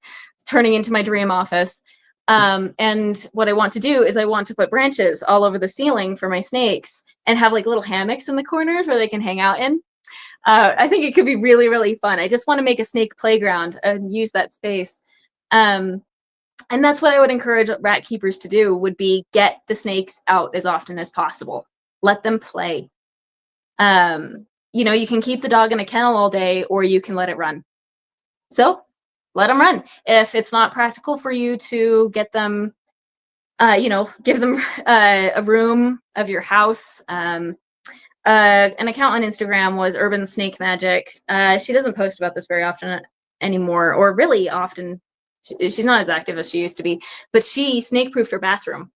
turning into my dream office. And what I want to do is I want to put branches all over the ceiling for my snakes and have like little hammocks in the corners where they can hang out in. I think it could be really, really fun. I just want to make a snake playground and use that space. And that's what I would encourage rat keepers to do, would be get the snakes out as often as possible. Let them play. You can keep the dog in a kennel all day, or you can let it run. So let them run. If it's not practical for you to get them, give them a room of your house. An account on Instagram was Urban Snake Magic. She doesn't post about this very often anymore, or really often. She's not as active as she used to be, but she snake-proofed her bathroom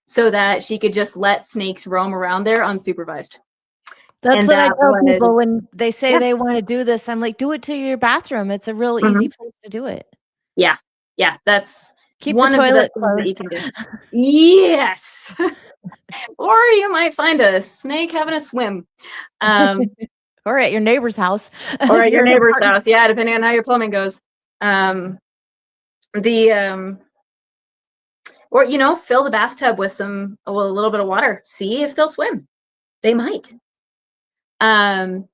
so that she could just let snakes roam around there unsupervised. That's what I tell people when they say they want to do this. I'm like, do it to your bathroom. It's a real easy place to do it. Yeah. Yeah. That's keep one the toilet of the things that you can do. Yes. Or you might find a snake having a swim. Or at your neighbor's house. Or at your neighbor's house. Yeah, depending on how your plumbing goes. Or fill the bathtub with a little bit of water. See if they'll swim. They might. And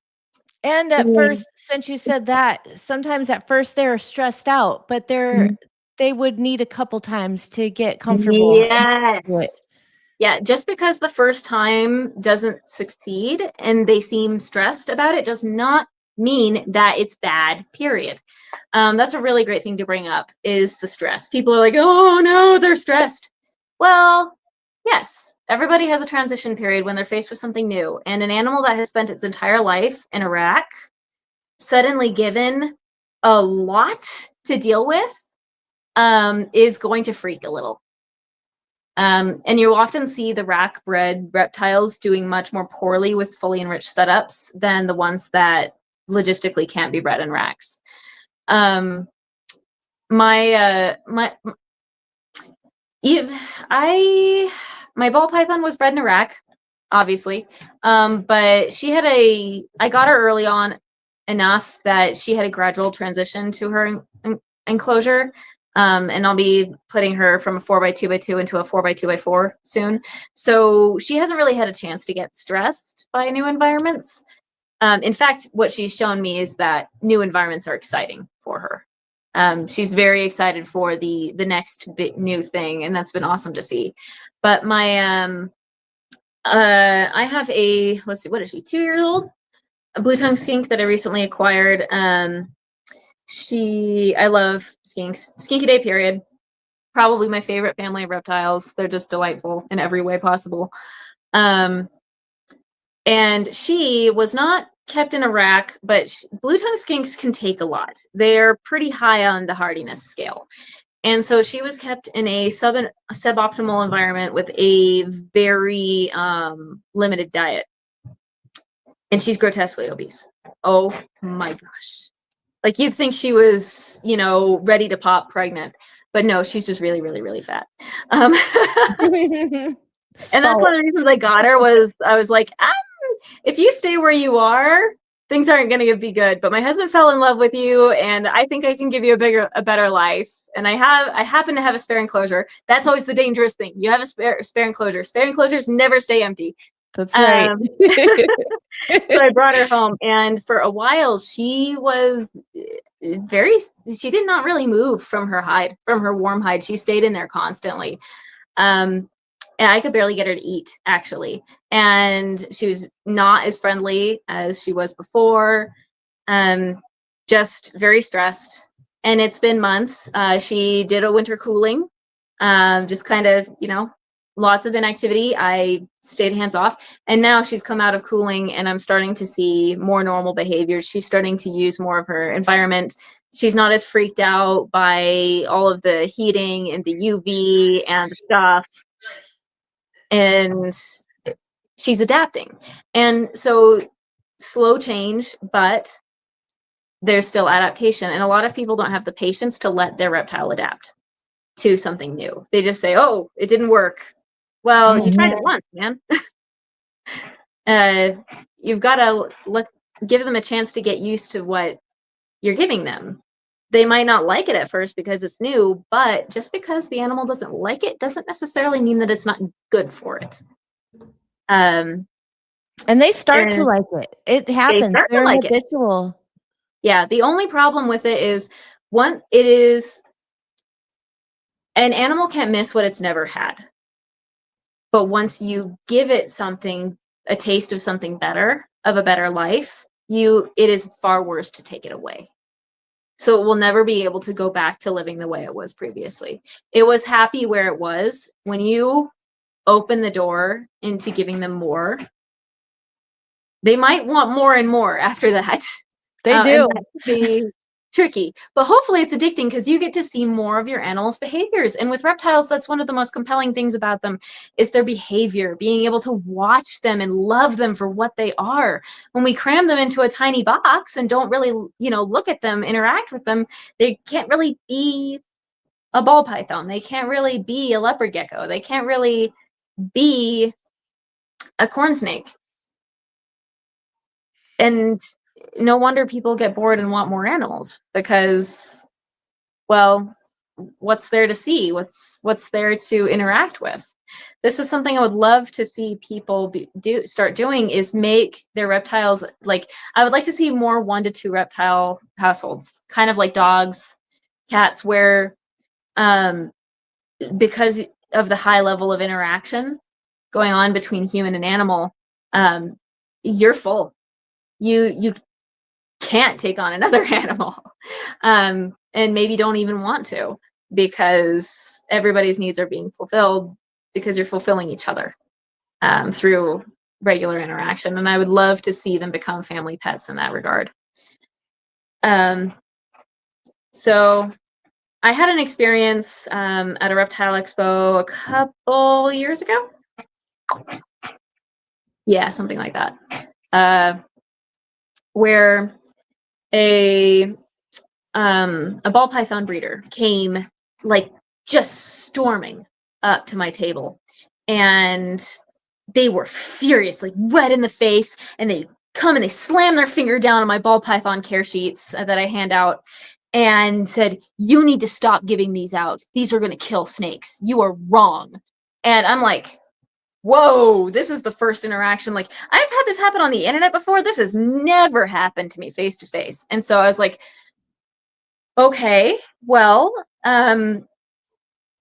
at first, since you said that, sometimes at first they're stressed out, but they would need a couple times to get comfortable. Yes. Yeah, just because the first time doesn't succeed and they seem stressed about it does not mean that it's bad, period. That's a really great thing to bring up, is the stress. People are like, oh no, they're stressed. Well, yes, everybody has a transition period when they're faced with something new, and an animal that has spent its entire life in a rack, suddenly given a lot to deal with, is going to freak a little. And you often see the rack-bred reptiles doing much more poorly with fully enriched setups than the ones that logistically can't be bred in racks. My ball python was bred in a rack, obviously, but I got her early on enough that she had a gradual transition to her enclosure. And I'll be putting her from a 4x2x2 into a 4x2x4 soon. So she hasn't really had a chance to get stressed by new environments. In fact, what she's shown me is that new environments are exciting for her. She's very excited for the next new thing, and that's been awesome to see. But I have let's see, what is she, 2 years old? A blue-tongued skink that I recently acquired. I love skinks. Skinky day, period. Probably my favorite family of reptiles. They're just delightful in every way possible. And she was not kept in a rack, but blue-tongued skinks can take a lot. They're pretty high on the hardiness scale. And so she was kept in a suboptimal environment with a very limited diet. And she's grotesquely obese. Oh my gosh. Like, you'd think she was, ready to pop pregnant. But no, she's just really, really, really fat. And that's one of the reasons I got her was I was like, if you stay where you are, things aren't going to be good. But my husband fell in love with you, and I think I can give you a better life. And I happen to have a spare enclosure. That's always the dangerous thing. You have a spare enclosure. Spare enclosures never stay empty. That's right. So I brought her home, and for a while she did not really move from her warm hide. She stayed in there constantly. And I could barely get her to eat, actually. And she was not as friendly as she was before. Just very stressed. And it's been months. She did a winter cooling, just kind of, lots of inactivity. I stayed hands off, and now she's come out of cooling, and I'm starting to see more normal behaviors. She's starting to use more of her environment. She's not as freaked out by all of the heating and the UV and stuff, and she's adapting. And so slow change, but there's still adaptation, and a lot of people don't have the patience to let their reptile adapt. to something new. They just say, oh, it didn't work. Well, you tried it once, man. You've got to give them a chance to get used to what you're giving them. They might not like it at first because it's new, but just because the animal doesn't like it doesn't necessarily mean that it's not good for it. And they start to like it. It happens. They're habitual. Yeah. The only problem with it is an animal can't miss what it's never had. But once you give it something, a taste of something better, of a better life, it is far worse to take it away. So it will never be able to go back to living the way it was previously. It was happy where it was. When you open the door into giving them more, they might want more and more after that. They do. And that could be tricky, but hopefully it's addicting because you get to see more of your animal's behaviors. And with reptiles, that's one of the most compelling things about them is their behavior, being able to watch them and love them for what they are. When we cram them into a tiny box and don't really, look at them, interact with them, they can't really be a ball python. They can't really be a leopard gecko. They can't really be a corn snake. And no wonder people get bored and want more animals because, well, what's there to see? What's there to interact with? This is something I would love to see people start doing is make their reptiles I would like to see more 1 to 2 reptile households, kind of like dogs, cats, where because of the high level of interaction going on between human and animal, you're full. You can't take on another animal, and maybe don't even want to because everybody's needs are being fulfilled because you're fulfilling each other through regular interaction. And I would love to see them become family pets in that regard. So I had an experience at a reptile expo a couple years ago. Yeah, something like that. Where a ball python breeder came just storming up to my table, and they were furious, red in the face, and they come and they slam their finger down on my ball python care sheets that I hand out and said, "You need to stop giving these out. These are going to kill snakes. You are wrong." And I'm like, whoa, this is the first interaction. I've had this happen on the internet before. This has never happened to me face to face. And so I was like, okay, well,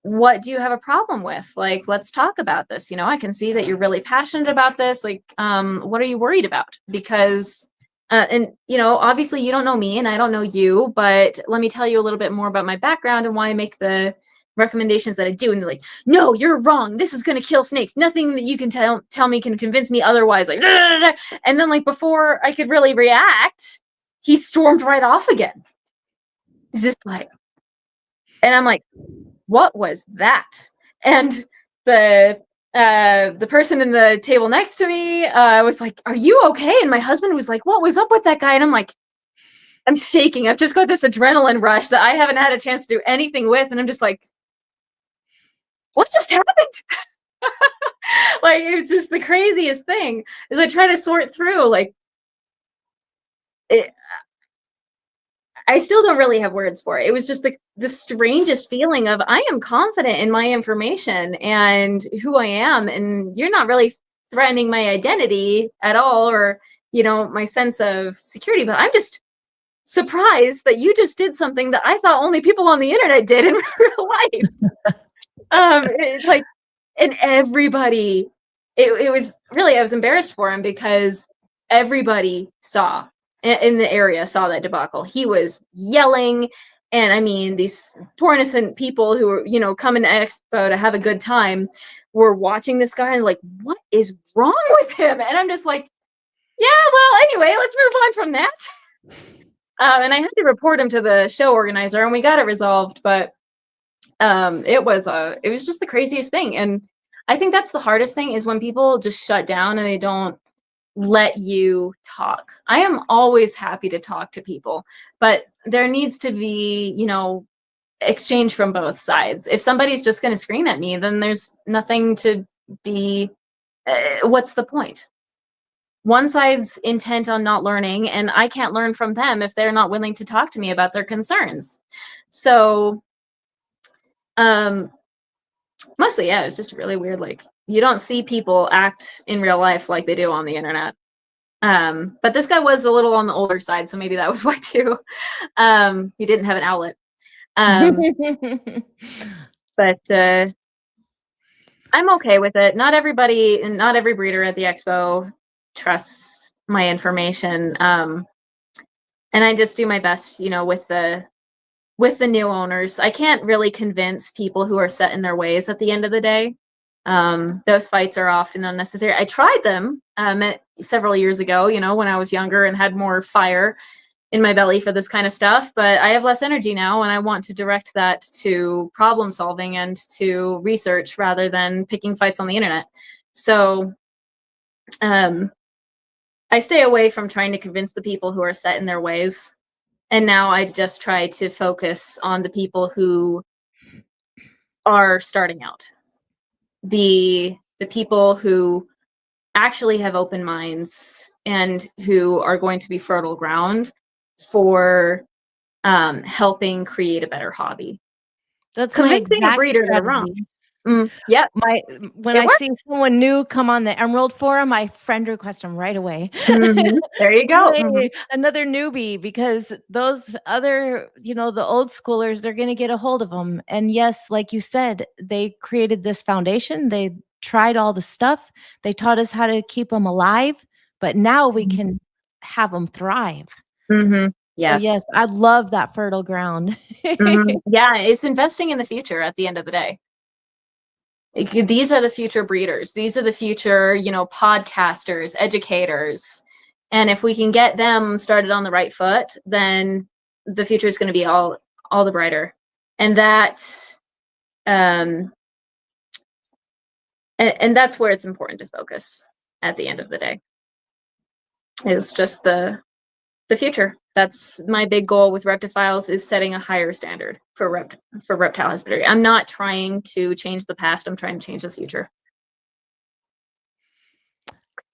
what do you have a problem with? Let's talk about this. I can see that you're really passionate about this. What are you worried about? Because, obviously you don't know me and I don't know you, but let me tell you a little bit more about my background and why I make the recommendations that I do. And they're like, no, you're wrong. This is going to kill snakes. Nothing that you can tell me can convince me otherwise. And then before I could really react, he stormed right off again. It's just and I'm like, what was that? And the person in the table next to me was like, are you okay? And my husband was like, what was up with that guy? And I'm like, I'm shaking. I've just got this adrenaline rush that I haven't had a chance to do anything with. And I'm just like, what just happened? It was just the craziest thing as I try to sort through I still don't really have words for it. It was just the strangest feeling of I am confident in my information and who I am, and you're not really threatening my identity at all or, my sense of security, but I'm just surprised that you just did something that I thought only people on the internet did in real life. And everybody, it was really, I was embarrassed for him because everybody in the area saw that debacle. He was yelling, and I mean, these poor innocent people who were, coming to Expo to have a good time were watching this guy and what is wrong with him? And I'm just like, yeah, well, anyway, let's move on from that. And I had to report him to the show organizer, and we got it resolved, but it was just the craziest thing. And I think that's the hardest thing is when people just shut down and they don't let you talk. I am always happy to talk to people, but there needs to be, exchange from both sides. If somebody's just going to scream at me, then there's nothing to be, what's the point? One side's intent on not learning, and I can't learn from them if they're not willing to talk to me about their concerns. So, mostly, yeah, it's just really weird. Like, you don't see people act in real life like they do on the internet. But this guy was a little on the older side, so maybe that was why too. He didn't have an outlet. But I'm okay with it. Not everybody and not every breeder at the expo trusts my information. And I just do my best, you know, with the new owners. I can't really convince people who are set in their ways at the end of the day. Those fights are often unnecessary. I tried them several years ago, you know, when I was younger and had more fire in my belly for this kind of stuff, but I have less energy now, and I want to direct that to problem solving and to research rather than picking fights on the internet. So I stay away from trying to convince the people who are set in their ways. And now I just try to focus on the people who are starting out. The people who actually have open minds and who are going to be fertile ground for helping create a better hobby. That's my Convincing a exact breeder they're wrong. Yeah. When I see someone new come on the Emerald Forum, I friend request them right away. There you go. Hey, another newbie, because those other, you know, the old schoolers, they're going to get a hold of them. And yes, like you said, they created this foundation. They tried all the stuff. They taught us how to keep them alive, but now we can have them thrive. Yes. So yes, I love that fertile ground. Yeah, it's investing in the future at the end of the day. These are the future breeders. These are the future, you know, podcasters, educators. And if we can get them started on the right foot, then the future is going to be all the brighter. And that, and that's where it's important to focus at the end of the day. It's just the future. That's my big goal with Reptiles, is setting a higher standard for reptile husbandry. I'm not trying to change the past. I'm trying to change the future.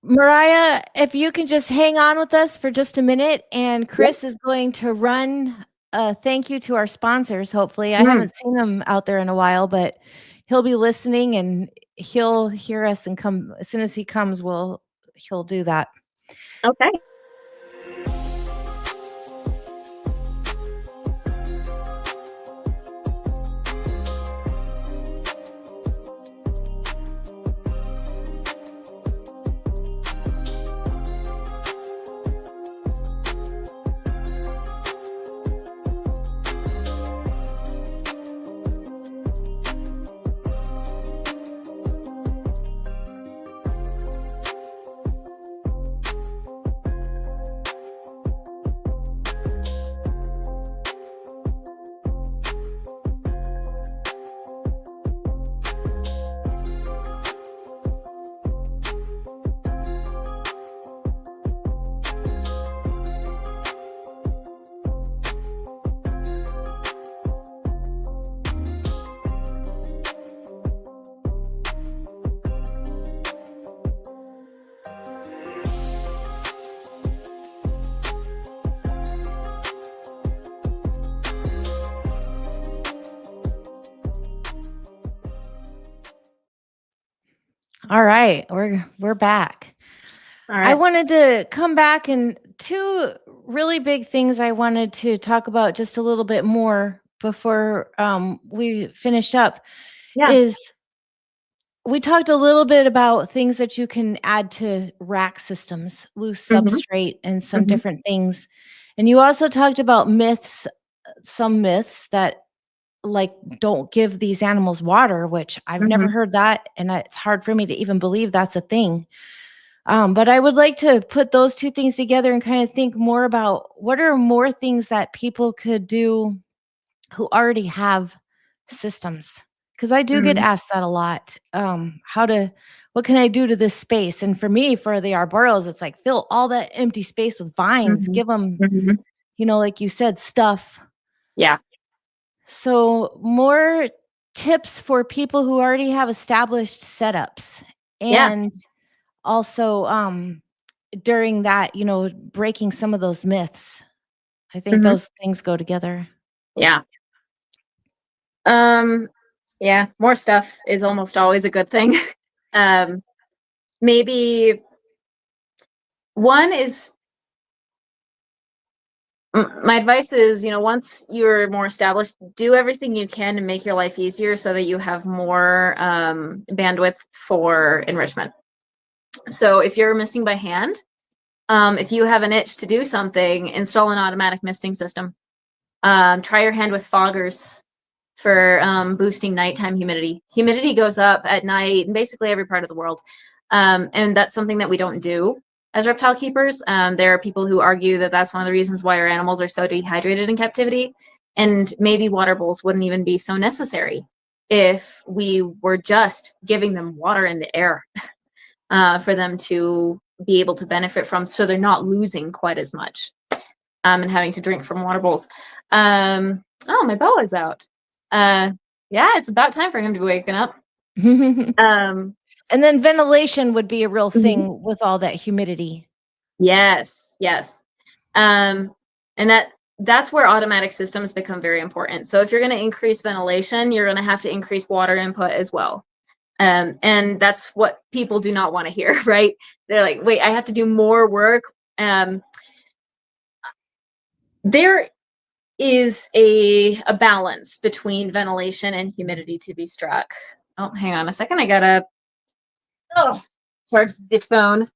Mariah, if you can just hang on with us for just a minute, and Chris is going to run a thank you to our sponsors. Hopefully, I haven't seen him out there in a while, but he'll be listening and he'll hear us and come as soon as he comes. He'll do that. Okay. All right, we're back. All right. I wanted to come back, and two really big things I wanted to talk about just a little bit more before we finish up. Is we talked a little bit about things that you can add to rack systems, loose substrate, and some different things. And you also talked about myths, some myths that like don't give these animals water, which I've never heard that, and it's hard for me to even believe that's a thing. But I would like to put those two things together and kind of think more about what are more things that people could do who already have systems. Because I do get asked that a lot. What can I do to this space? And for me, for the arboreals, it's like fill all that empty space with vines, give them, you know, like you said, stuff. Yeah. So more tips for people who already have established setups, Yeah. and also during that, breaking some of those myths. I think Mhm. those things go together. Yeah. Yeah, more stuff is almost always a good thing. um, maybe one is my advice is, once you're more established, do everything you can to make your life easier so that you have more bandwidth for enrichment. So if you're misting by hand, if you have an itch to do something, install an automatic misting system. Try your hand with foggers for boosting nighttime humidity. Humidity goes up at night in basically every part of the world. And that's something that we don't do as reptile keepers. There are people who argue that that's one of the reasons why our animals are so dehydrated in captivity. And maybe water bowls wouldn't even be so necessary if we were just giving them water in the air for them to be able to benefit from, so they're not losing quite as much and having to drink from water bowls. Oh, my boa's out. Yeah, it's about time for him to be waking up. Um, And then ventilation would be a real mhm. thing with all that humidity. Yes, yes. And that's where automatic systems become very important. So if you're going to increase ventilation, you're going to have to increase water input as well. And that's what people do not want to hear, right? They're like, wait, I have to do more work. There is a balance between ventilation and humidity to be struck. Oh, hang on a second. I gotta charge the phone.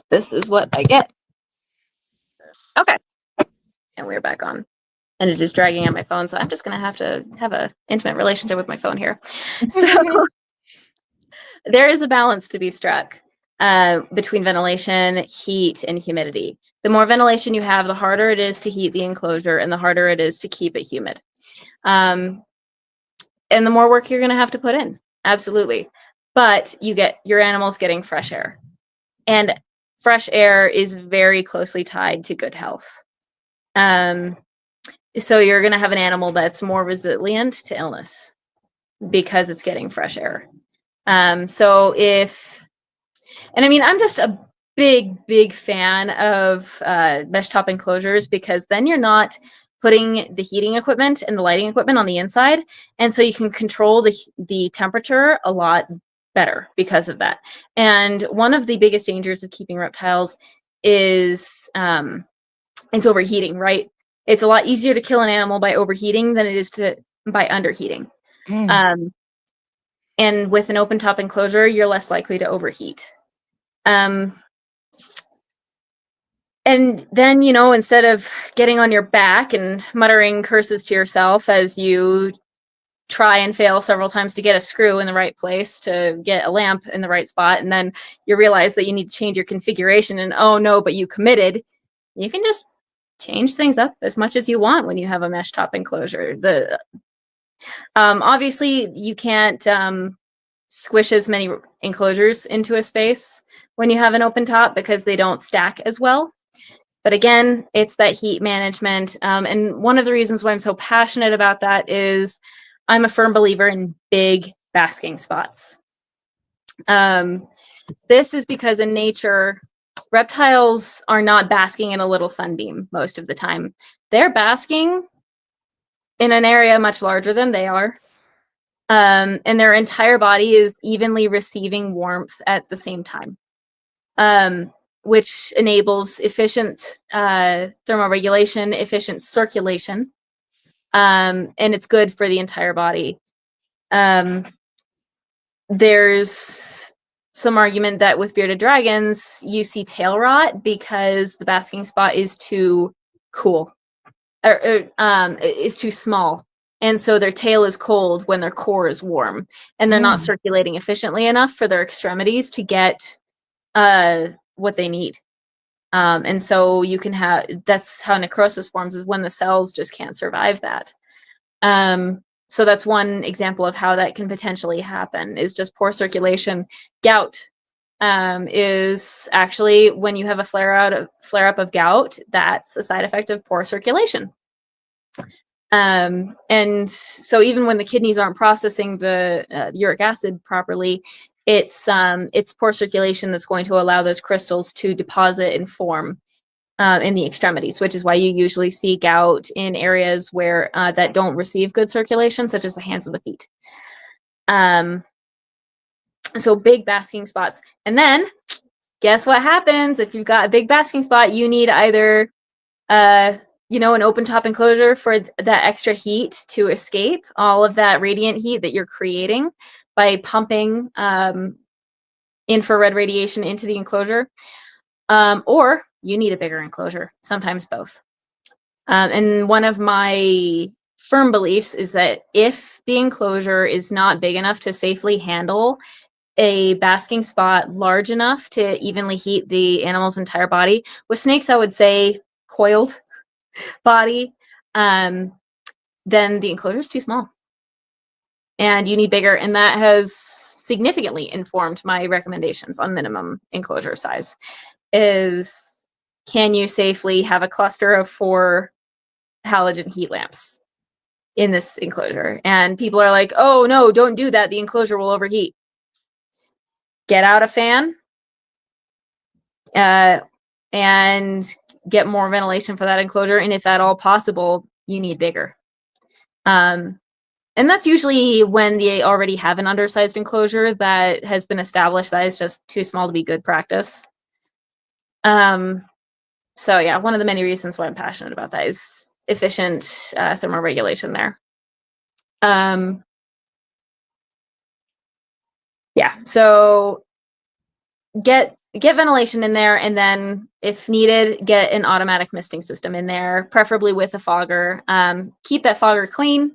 This is what I get. Okay. And we're back on. And it is dragging on my phone, so I'm just gonna have to have an intimate relationship with my phone here. So there is a balance to be struck between ventilation, heat, and humidity. The more ventilation you have, the harder it is to heat the enclosure, and the harder it is to keep it humid. And the more work you're going to have to put in. Absolutely. But you get your animals getting fresh air. And fresh air is very closely tied to good health. So you're going to have an animal that's more resilient to illness because it's getting fresh air. So and I mean, I'm just a big fan of mesh top enclosures, because then you're not putting the heating equipment and the lighting equipment on the inside, and so you can control the temperature a lot better because of that. And one of the biggest dangers of keeping reptiles is it's overheating, right? It's a lot easier to kill an animal by overheating than it is by underheating. And with an open top enclosure, you're less likely to overheat. And then, instead of getting on your back and muttering curses to yourself as you try and fail several times to get a screw in the right place, to get a lamp in the right spot, and then you realize that you need to change your configuration, and oh no, but you committed, you can just change things up as much as you want when you have a mesh top enclosure. Obviously, you can't squish as many enclosures into a space when you have an open top, because they don't stack as well. But again, it's that heat management. And one of the reasons why I'm so passionate about that is I'm a firm believer in big basking spots. This is because in nature, reptiles are not basking in a little sunbeam most of the time. They're basking in an area much larger than they are. And their entire body is evenly receiving warmth at the same time, which enables efficient thermoregulation, efficient circulation, and it's good for the entire body. There's some argument that with bearded dragons, you see tail rot because the basking spot is too cool, or is too small. And so their tail is cold when their core is warm, and they're not circulating efficiently enough for their extremities to get what they need. And so you can have, that's how necrosis forms, is when the cells just can't survive that. So that's one example of how that can potentially happen, is just poor circulation. Gout is actually when you have a flare-up of gout, that's a side effect of poor circulation. And so even when the kidneys aren't processing the uric acid properly, it's poor circulation that's going to allow those crystals to deposit and form in the extremities, which is why you usually see gout in areas where that don't receive good circulation, such as the hands and the feet. So big basking spots. And then guess what happens if you've got a big basking spot? You need either an open top enclosure for that extra heat to escape all of that radiant heat that you're creating by pumping infrared radiation into the enclosure, or you need a bigger enclosure, sometimes both. And one of my firm beliefs is that if the enclosure is not big enough to safely handle a basking spot large enough to evenly heat the animal's entire body, with snakes I would say coiled body, then the enclosure is too small and you need bigger. And that has significantly informed my recommendations on minimum enclosure size. Is can you safely have a cluster of 4 halogen heat lamps in this enclosure? And people are like, oh no, don't do that, the enclosure will overheat. Get out a fan and get more ventilation for that enclosure. And if at all possible, you need bigger. And that's usually when they already have an undersized enclosure that has been established that is just too small to be good practice. So yeah, one of the many reasons why I'm passionate about that is efficient thermoregulation there. Yeah, so get ventilation in there, and then if needed, get an automatic misting system in there, preferably with a fogger. Keep that fogger clean.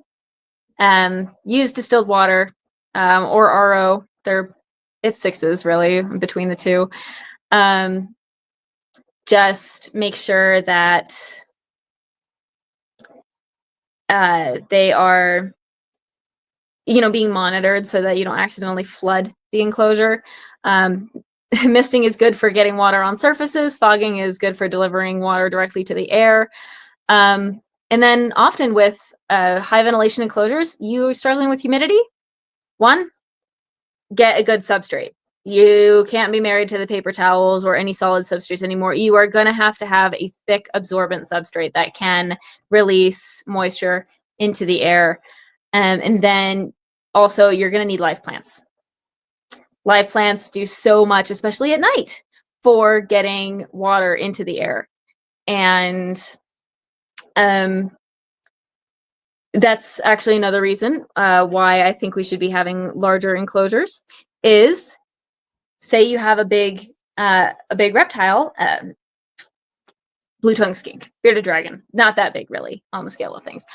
Use distilled water or RO. It's 6s really between the two. Just make sure that they are being monitored so that you don't accidentally flood the enclosure. Misting is good for getting water on surfaces. Fogging is good for delivering water directly to the air. And then often with high ventilation enclosures, you're struggling with humidity. One, get a good substrate. You can't be married to the paper towels or any solid substrates anymore. You are going to have a thick absorbent substrate that can release moisture into the air. And then also you're going to need live plants. Live plants do so much, especially at night, for getting water into the air. And that's actually another reason why I think we should be having larger enclosures is, say you have a big reptile, blue-tongued skink, bearded dragon, not that big really on the scale of things,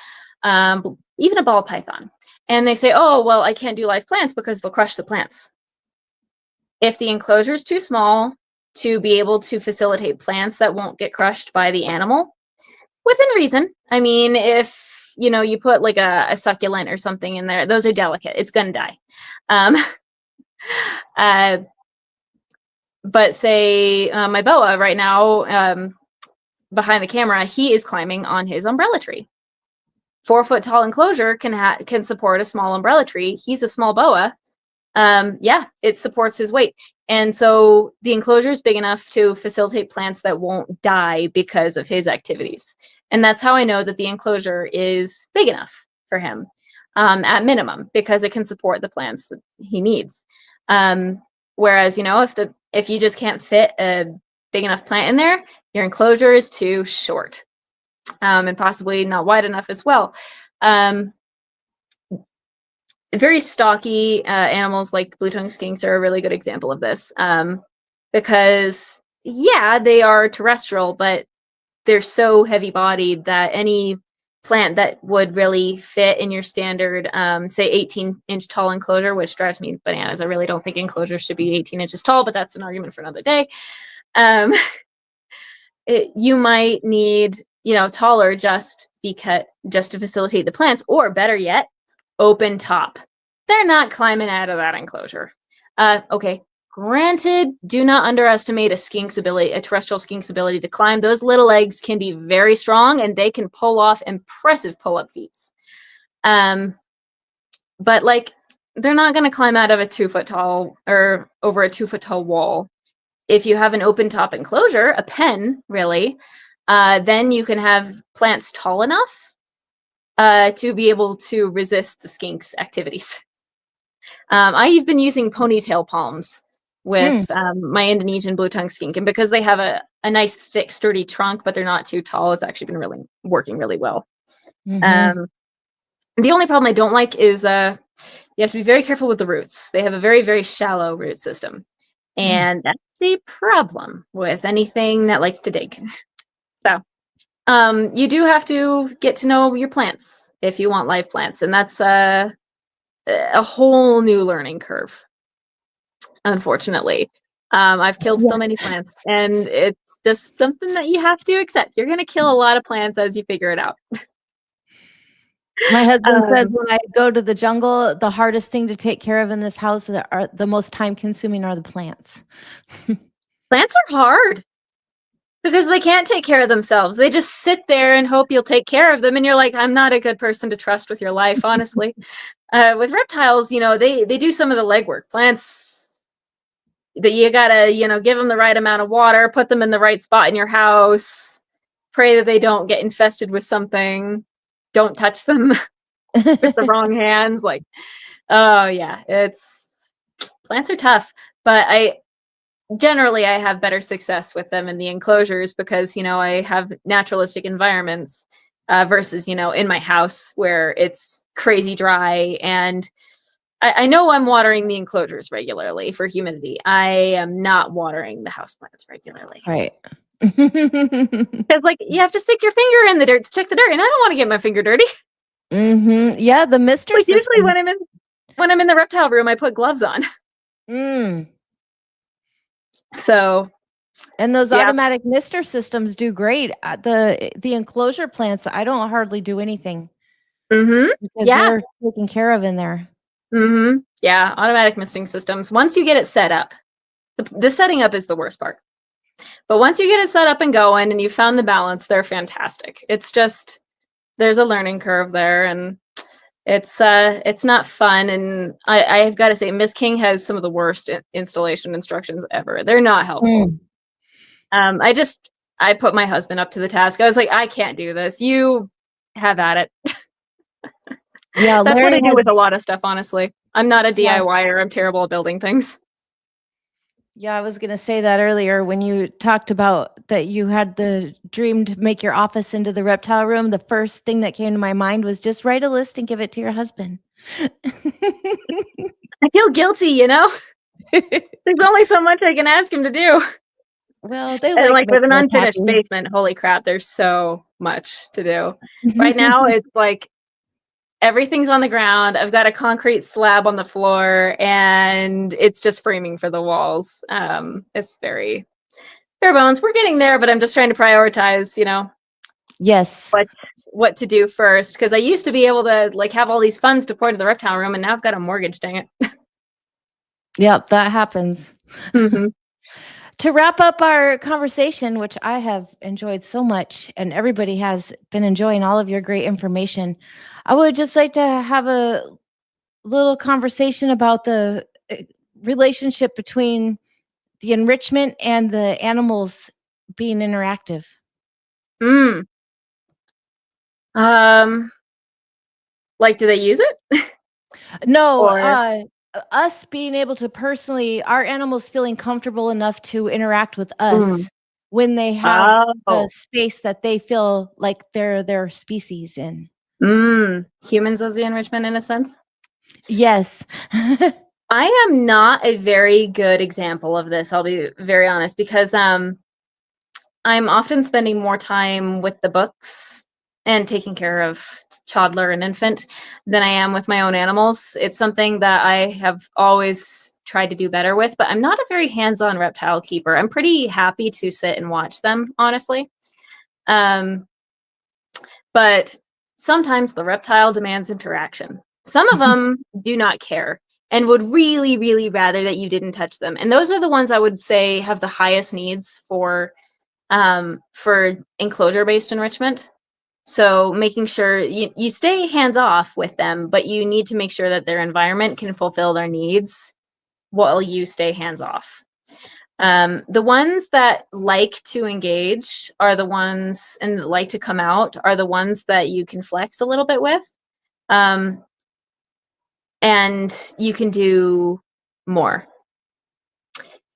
even a ball python. And they say, oh, well, I can't do live plants because they'll crush the plants. If the enclosure is too small to be able to facilitate plants that won't get crushed by the animal, within reason. I mean, if you put like a succulent or something in there, those are delicate. It's gonna die. But say my boa right now, behind the camera, he is climbing on his umbrella tree. 4-foot tall enclosure can support a small umbrella tree. He's a small boa. Yeah, it supports his weight. And so the enclosure is big enough to facilitate plants that won't die because of his activities. And that's how I know that the enclosure is big enough for him, at minimum, because it can support the plants that he needs. Whereas, if you just can't fit a big enough plant in there, your enclosure is too short, and possibly not wide enough as well. Very stocky animals like blue-tongued skinks are a really good example of this, because yeah, they are terrestrial, but they're so heavy-bodied that any plant that would really fit in your standard, say 18-inch tall enclosure, which drives me bananas. I really don't think enclosures should be 18 inches tall, but that's an argument for another day. You might need, taller just to facilitate the plants, or better yet, open top. They're not climbing out of that enclosure. Okay, Granted, do not underestimate a terrestrial skink's ability to climb. Those little legs can be very strong, and they can pull off impressive pull-up feats. But like, they're not going to climb out of a 2-foot tall or over a 2-foot tall wall. If you have an open top enclosure, a pen, really, then you can have plants tall enough to be able to resist the skink's activities. I've been using ponytail palms with my Indonesian blue tongue skink, and because they have a nice, thick, sturdy trunk, but they're not too tall, it's actually been working really well. The only problem I don't like is you have to be very careful with the roots. They have a very, very shallow root system. And that's a problem with anything that likes to dig. So you do have to get to know your plants if you want live plants. And that's a whole new learning curve, unfortunately. I've killed so many plants, and it's just something that you have to accept. You're going to kill a lot of plants as you figure it out. My husband says when I go to the jungle, the hardest thing to take care of in this house that are the most time consuming are the plants. Plants are hard because they can't take care of themselves. They just sit there and hope you'll take care of them. And you're like, I'm not a good person to trust with your life, honestly. With reptiles, they do some of the legwork. Plants, that you gotta, give them the right amount of water, put them in the right spot in your house, pray that they don't get infested with something. Don't touch them with the wrong hands. Like, oh yeah, plants are tough, but I have better success with them in the enclosures because, I have naturalistic environments versus, in my house where it's crazy dry. And I know I'm watering the enclosures regularly for humidity. I am not watering the houseplants regularly. Right. Because you have to stick your finger in the dirt to check the dirt, and I don't want to get my finger dirty. Yeah, the mister system. Usually when I'm in the reptile room, I put gloves on. So, and those automatic mister systems do great. The enclosure plants, I don't hardly do anything. Because they're taken care of in there. Yeah, automatic misting systems. Once you get it set up, the setting up is the worst part. But once you get it set up and going and you found the balance, they're fantastic. It's just, there's a learning curve there, and it's not fun. And I've got to say, Miss King has some of the worst installation instructions ever. They're not helpful. I put my husband up to the task. I was like, I can't do this. You have at it. Yeah, that's what I do with a lot of stuff, honestly. I'm not a DIYer. I'm terrible at building things. Yeah, I was going to say that earlier when you talked about that you had the dream to make your office into the reptile room. The first thing that came to my mind was just write a list and give it to your husband. I feel guilty, There's only so much I can ask him to do. Well, they like with an unfinished basement, holy crap, there's so much to do. Right now, it's like everything's on the ground. I've got a concrete slab on the floor, and it's just framing for the walls. It's very bare bones. We're getting there, but I'm just trying to prioritize, yes, what to do first. Because I used to be able to have all these funds to pour into the reptile room, and now I've got a mortgage. Dang it. Yep, that happens. To wrap up our conversation, which I have enjoyed so much, and everybody has been enjoying all of your great information, I would just like to have a little conversation about the relationship between the enrichment and the animals being interactive. Do they use it? No, us being able to personally, our animals feeling comfortable enough to interact with us when they have a space that they feel like they're their species in. Humans as the enrichment in a sense? Yes. I am not a very good example of this, I'll be very honest, because I'm often spending more time with the books and taking care of toddler and infant than I am with my own animals. It's something that I have always tried to do better with, but I'm not a very hands-on reptile keeper. I'm pretty happy to sit and watch them, honestly. But sometimes the reptile demands interaction. Some of them do not care. and would really, really rather that you didn't touch them. And those are the ones I would say have the highest needs for enclosure-based enrichment. So making sure you stay hands-off with them, but you need to make sure that their environment can fulfill their needs while you stay hands-off. The ones that like to engage are the ones, and like to come out, are the ones that you can flex a little bit with. And you can do more.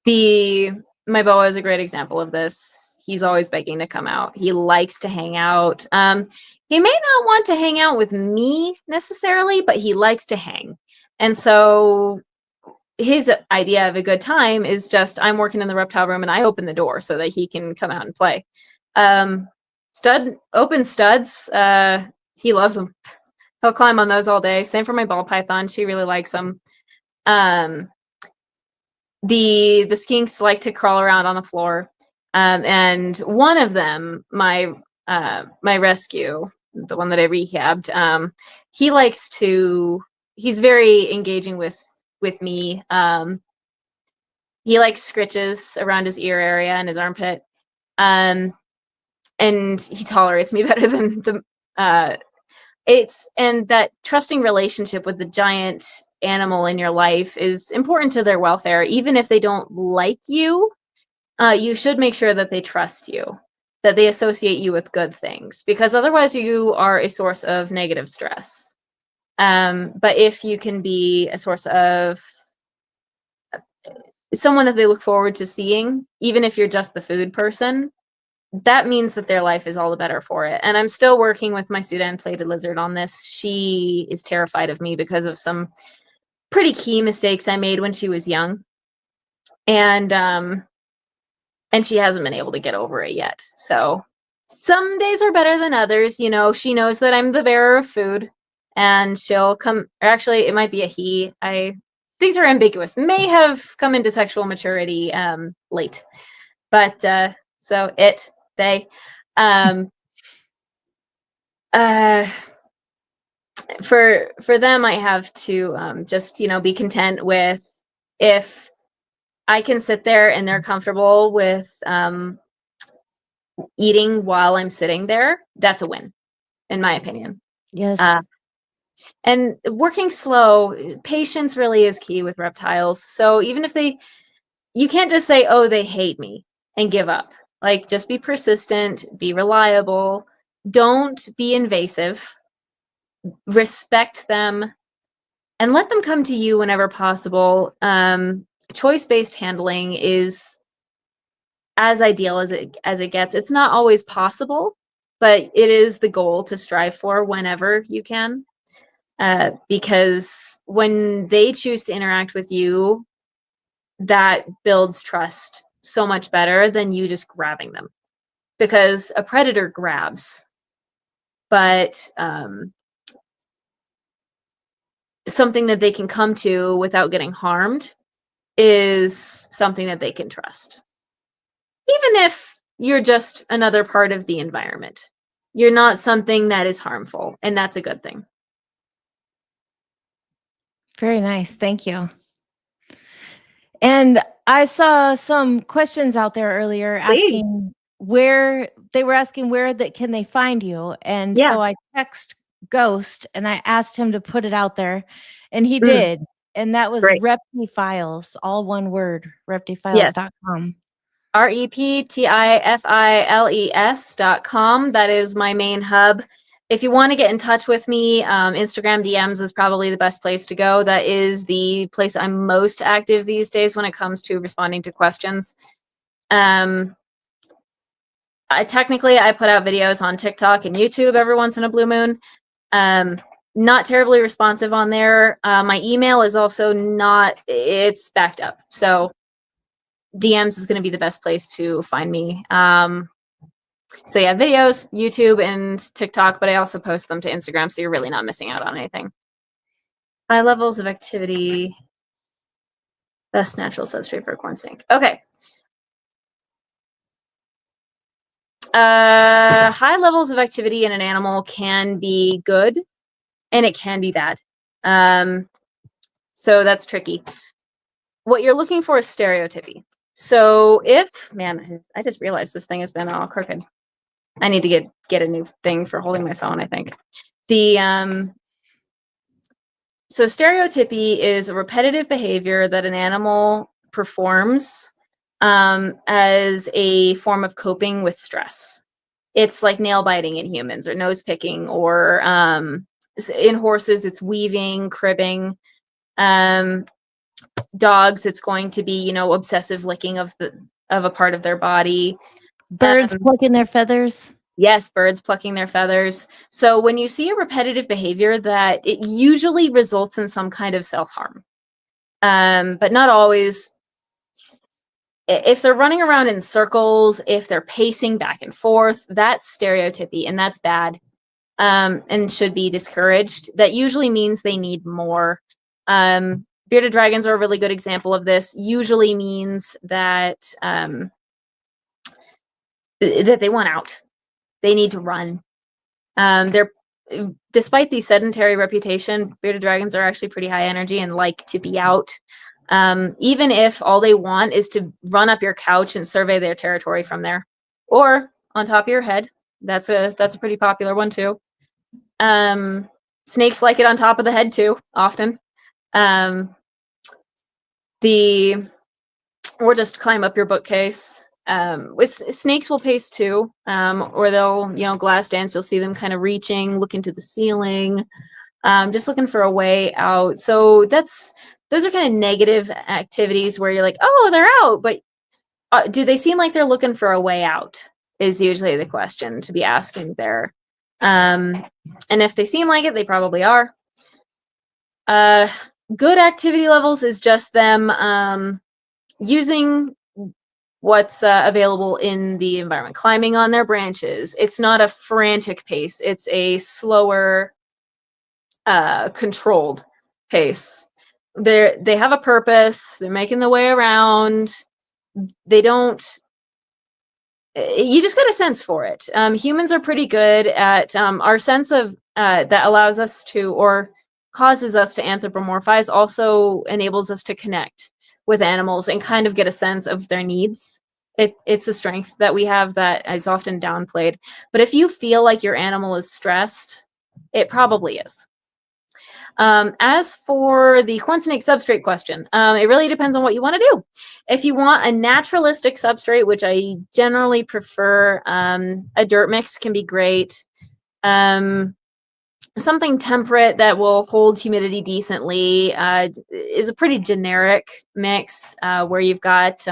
My boa is a great example of this. He's always begging to come out. He likes to hang out. He may not want to hang out with me necessarily, but he likes to hang. And so his idea of a good time is just, I'm working in the reptile room and I open the door so that he can come out and play. Open studs, he loves them. He'll climb on those all day. Same for my ball python. She really likes them. The skinks like to crawl around on the floor. And one of them, my rescue, the one that I rehabbed, he's very engaging with me. He likes scritches around his ear area and his armpit. And he tolerates me better than and that trusting relationship with the giant animal in your life is important to their welfare. Even if they don't like you, you should make sure that they trust you, that they associate you with good things, because otherwise you are a source of negative stress. But if you can be a source of someone that they look forward to seeing, even if you're just the food person, that means that their life is all the better for it. And I'm still working with my Sudan-plated lizard on this. She is terrified of me because of some pretty key mistakes I made when she was young. And she hasn't been able to get over it yet. So some days are better than others. You know, she knows that I'm the bearer of food, and she'll come, or actually it might be a he. Things are ambiguous. May have come into sexual maturity late. But so they for them, I have to just, be content with, if I can sit there and they're comfortable with eating while I'm sitting there, that's a win, in my opinion. Yes. And working slow, patience really is key with reptiles. So even if you can't just say, oh, they hate me, and give up. Like, just be persistent, be reliable, don't be invasive, respect them, and let them come to you whenever possible. Choice-based handling is as ideal as it gets. It's not always possible, but it is the goal to strive for whenever you can. Because when they choose to interact with you, that builds trust so much better than you just grabbing them. Because a predator grabs, but something that they can come to without getting harmed is something that they can trust. Even if you're just another part of the environment, you're not something that is harmful, and that's a good thing. Very nice. Thank you. And I saw some questions out there earlier asking where can they find you? And so I text Ghost and I asked him to put it out there, and he did. And that was Reptifiles, all one word, reptifiles.com. reptifiles.com. That is my main hub. If you want to get in touch with me, Instagram DMs is probably the best place to go. That is the place I'm most active these days when it comes to responding to questions. Technically, I put out videos on TikTok and YouTube every once in a blue moon. Not terribly responsive on there. My email is also it's backed up. So DMs is going to be the best place to find me. So yeah, videos, YouTube, and TikTok, but I also post them to Instagram, so you're really not missing out on anything. High levels of activity, best natural substrate for a corn snake. Okay. High levels of activity in an animal can be good, and it can be bad. So that's tricky. What you're looking for is stereotypy. So man, I just realized this thing has been all crooked. I need to get a new thing for holding my phone, I think. So stereotypy is a repetitive behavior that an animal performs as a form of coping with stress. It's like nail biting in humans, or nose picking, or in horses, it's weaving, cribbing. Dogs, it's going to be, obsessive licking of a part of their body. Birds plucking their feathers. Yes, birds plucking their feathers. So when you see a repetitive behavior, that it usually results in some kind of self-harm, but not always. If they're running around in circles, if they're pacing back and forth, that's stereotypy, and that's bad, and should be discouraged. That usually means they need more. Bearded dragons are a really good example of this. Usually means that that they want out. They need to run. Despite the sedentary reputation, bearded dragons are actually pretty high energy and like to be out. Even if all they want is to run up your couch and survey their territory from there, or on top of your head. That's a pretty popular one too. Snakes like it on top of the head too, often. Or just climb up your bookcase. Snakes will pace too, or they'll glass dance. You'll see them kind of reaching, looking to the ceiling, just looking for a way out. So those are kind of negative activities where you're like, oh, they're out, but do they seem like they're looking for a way out? Is usually the question to be asking there. And if they seem like it, they probably are. Good activity levels is just them using what's available in the environment, climbing on their branches. It's not a frantic pace. It's a slower, controlled pace. They have a purpose. They're making the way around. They don't. You just get a sense for it. Humans are pretty good at our sense of that allows us to, or causes us to anthropomorphize, also enables us to connect with animals and kind of get a sense of their needs. It's a strength that we have that is often downplayed. But if you feel like your animal is stressed, it probably is. As for the corn snake substrate question, it really depends on what you want to do. If you want a naturalistic substrate, which I generally prefer, a dirt mix can be great. Something temperate that will hold humidity decently is a pretty generic mix, where you've got,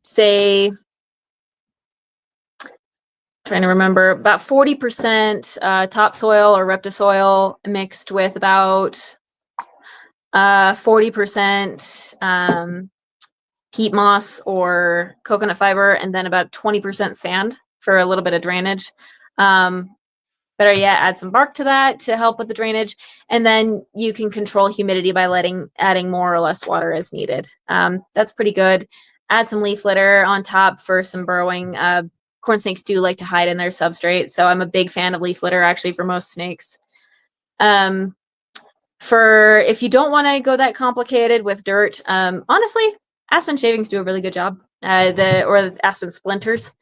say, trying to remember, about 40% topsoil or reptisoil mixed with about 40% peat moss or coconut fiber, and then about 20% sand for a little bit of drainage. Better yet, add some bark to that to help with the drainage, and then you can control humidity by adding more or less water as needed. That's pretty good. Add some leaf litter on top for some burrowing. Corn snakes do like to hide in their substrate, so I'm a big fan of leaf litter actually for most snakes. For if you don't want to go that complicated with dirt, honestly, aspen shavings do a really good job. Or aspen splinters.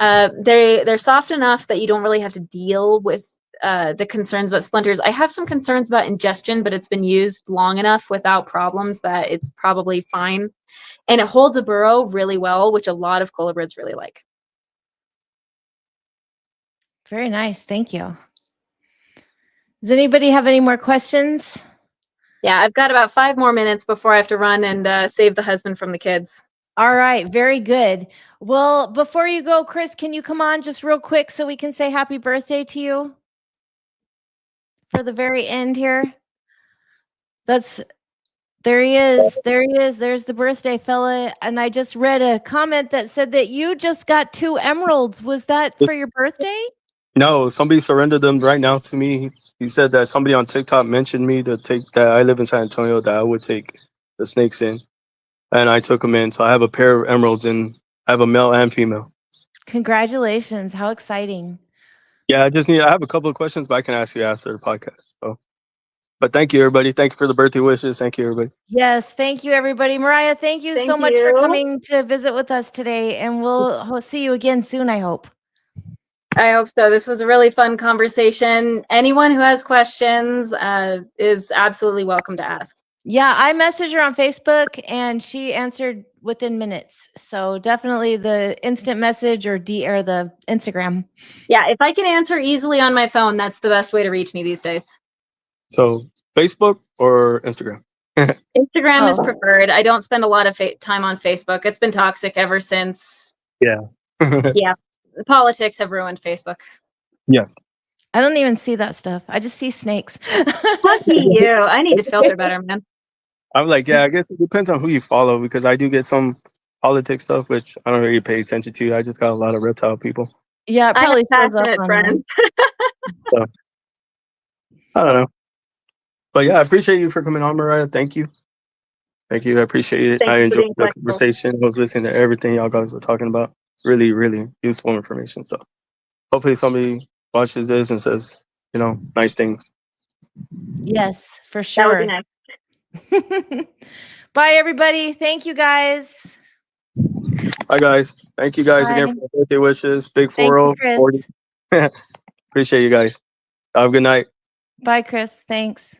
They're soft enough that you don't really have to deal with the concerns about splinters. I have some concerns about ingestion, but it's been used long enough without problems that it's probably fine. And it holds a burrow really well, which a lot of colubrids really like. Very nice. Thank you. Does anybody have any more questions? Yeah, I've got about 5 more minutes before I have to run and save the husband from the kids. All right. Very good. Well, before you go, Chris, can you come on just real quick so we can say happy birthday to you for the very end here? There he is. There he is. There's the birthday fella. And I just read a comment that said that you just got 2 emeralds. Was that for your birthday? No, somebody surrendered them right now to me. He said that somebody on TikTok mentioned me to take that. I live in San Antonio, that I would take the snakes in. And I took them in. So I have a pair of emeralds, and I have a male and female. Congratulations. How exciting. Yeah, I have a couple of questions, but I can ask you after the podcast. So But thank you, everybody. Thank you for the birthday wishes. Thank you, everybody. Yes, thank you, everybody. Mariah, thank you so much for coming to visit with us today, and we'll see you again soon, I hope. I hope so. This was a really fun conversation. Anyone who has questions is absolutely welcome to ask. Yeah, I messaged her on Facebook, and she answered within minutes. So definitely the instant message or the Instagram. Yeah, if I can answer easily on my phone, that's the best way to reach me these days. So Facebook or Instagram? Instagram is preferred. I don't spend a lot of time on Facebook. It's been toxic ever since. Yeah. Yeah. The politics have ruined Facebook. Yes. I don't even see that stuff. I just see snakes. Lucky you. I need to filter better, man. I'm like, yeah, I guess it depends on who you follow, because I do get some politics stuff, which I don't really pay attention to. I just got a lot of reptile people. Yeah, it probably I have shows up passionate on friends. So, I don't know. But yeah, I appreciate you for coming on, Mariah. Thank you. Thank you. I appreciate it. Thank I you for enjoyed being the flexible. conversation. I was listening to everything y'all guys were talking about. Really, really useful information. So hopefully somebody watches this and says, nice things. Yes, for sure. That would be nice. Bye, everybody. Thank you, guys. Bye, guys. Thank you guys again Bye. for the birthday wishes. Big Thank 40, you, 40. Chris. Appreciate you guys. Have a good night. Bye, Chris. Thanks.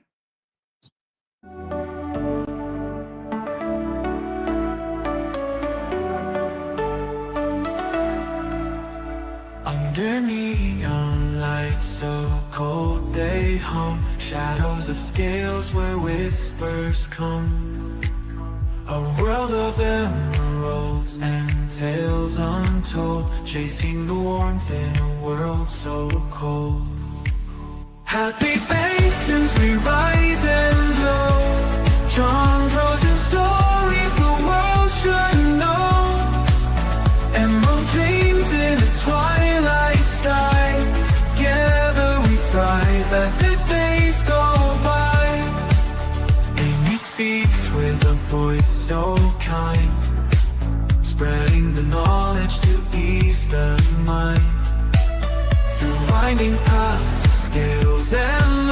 Under neon lights so cold they hum, shadows of scales where whispers come. A world of emeralds and tales untold, chasing the warmth in a world so cold. Happy basins we rise and glow, charmed roses stories the world should know. Emerald dreams in a twilight sky, together we thrive as the days go by. Amy speaks with a voice so kind, spreading the knowledge to ease the mind. Through winding paths, scales and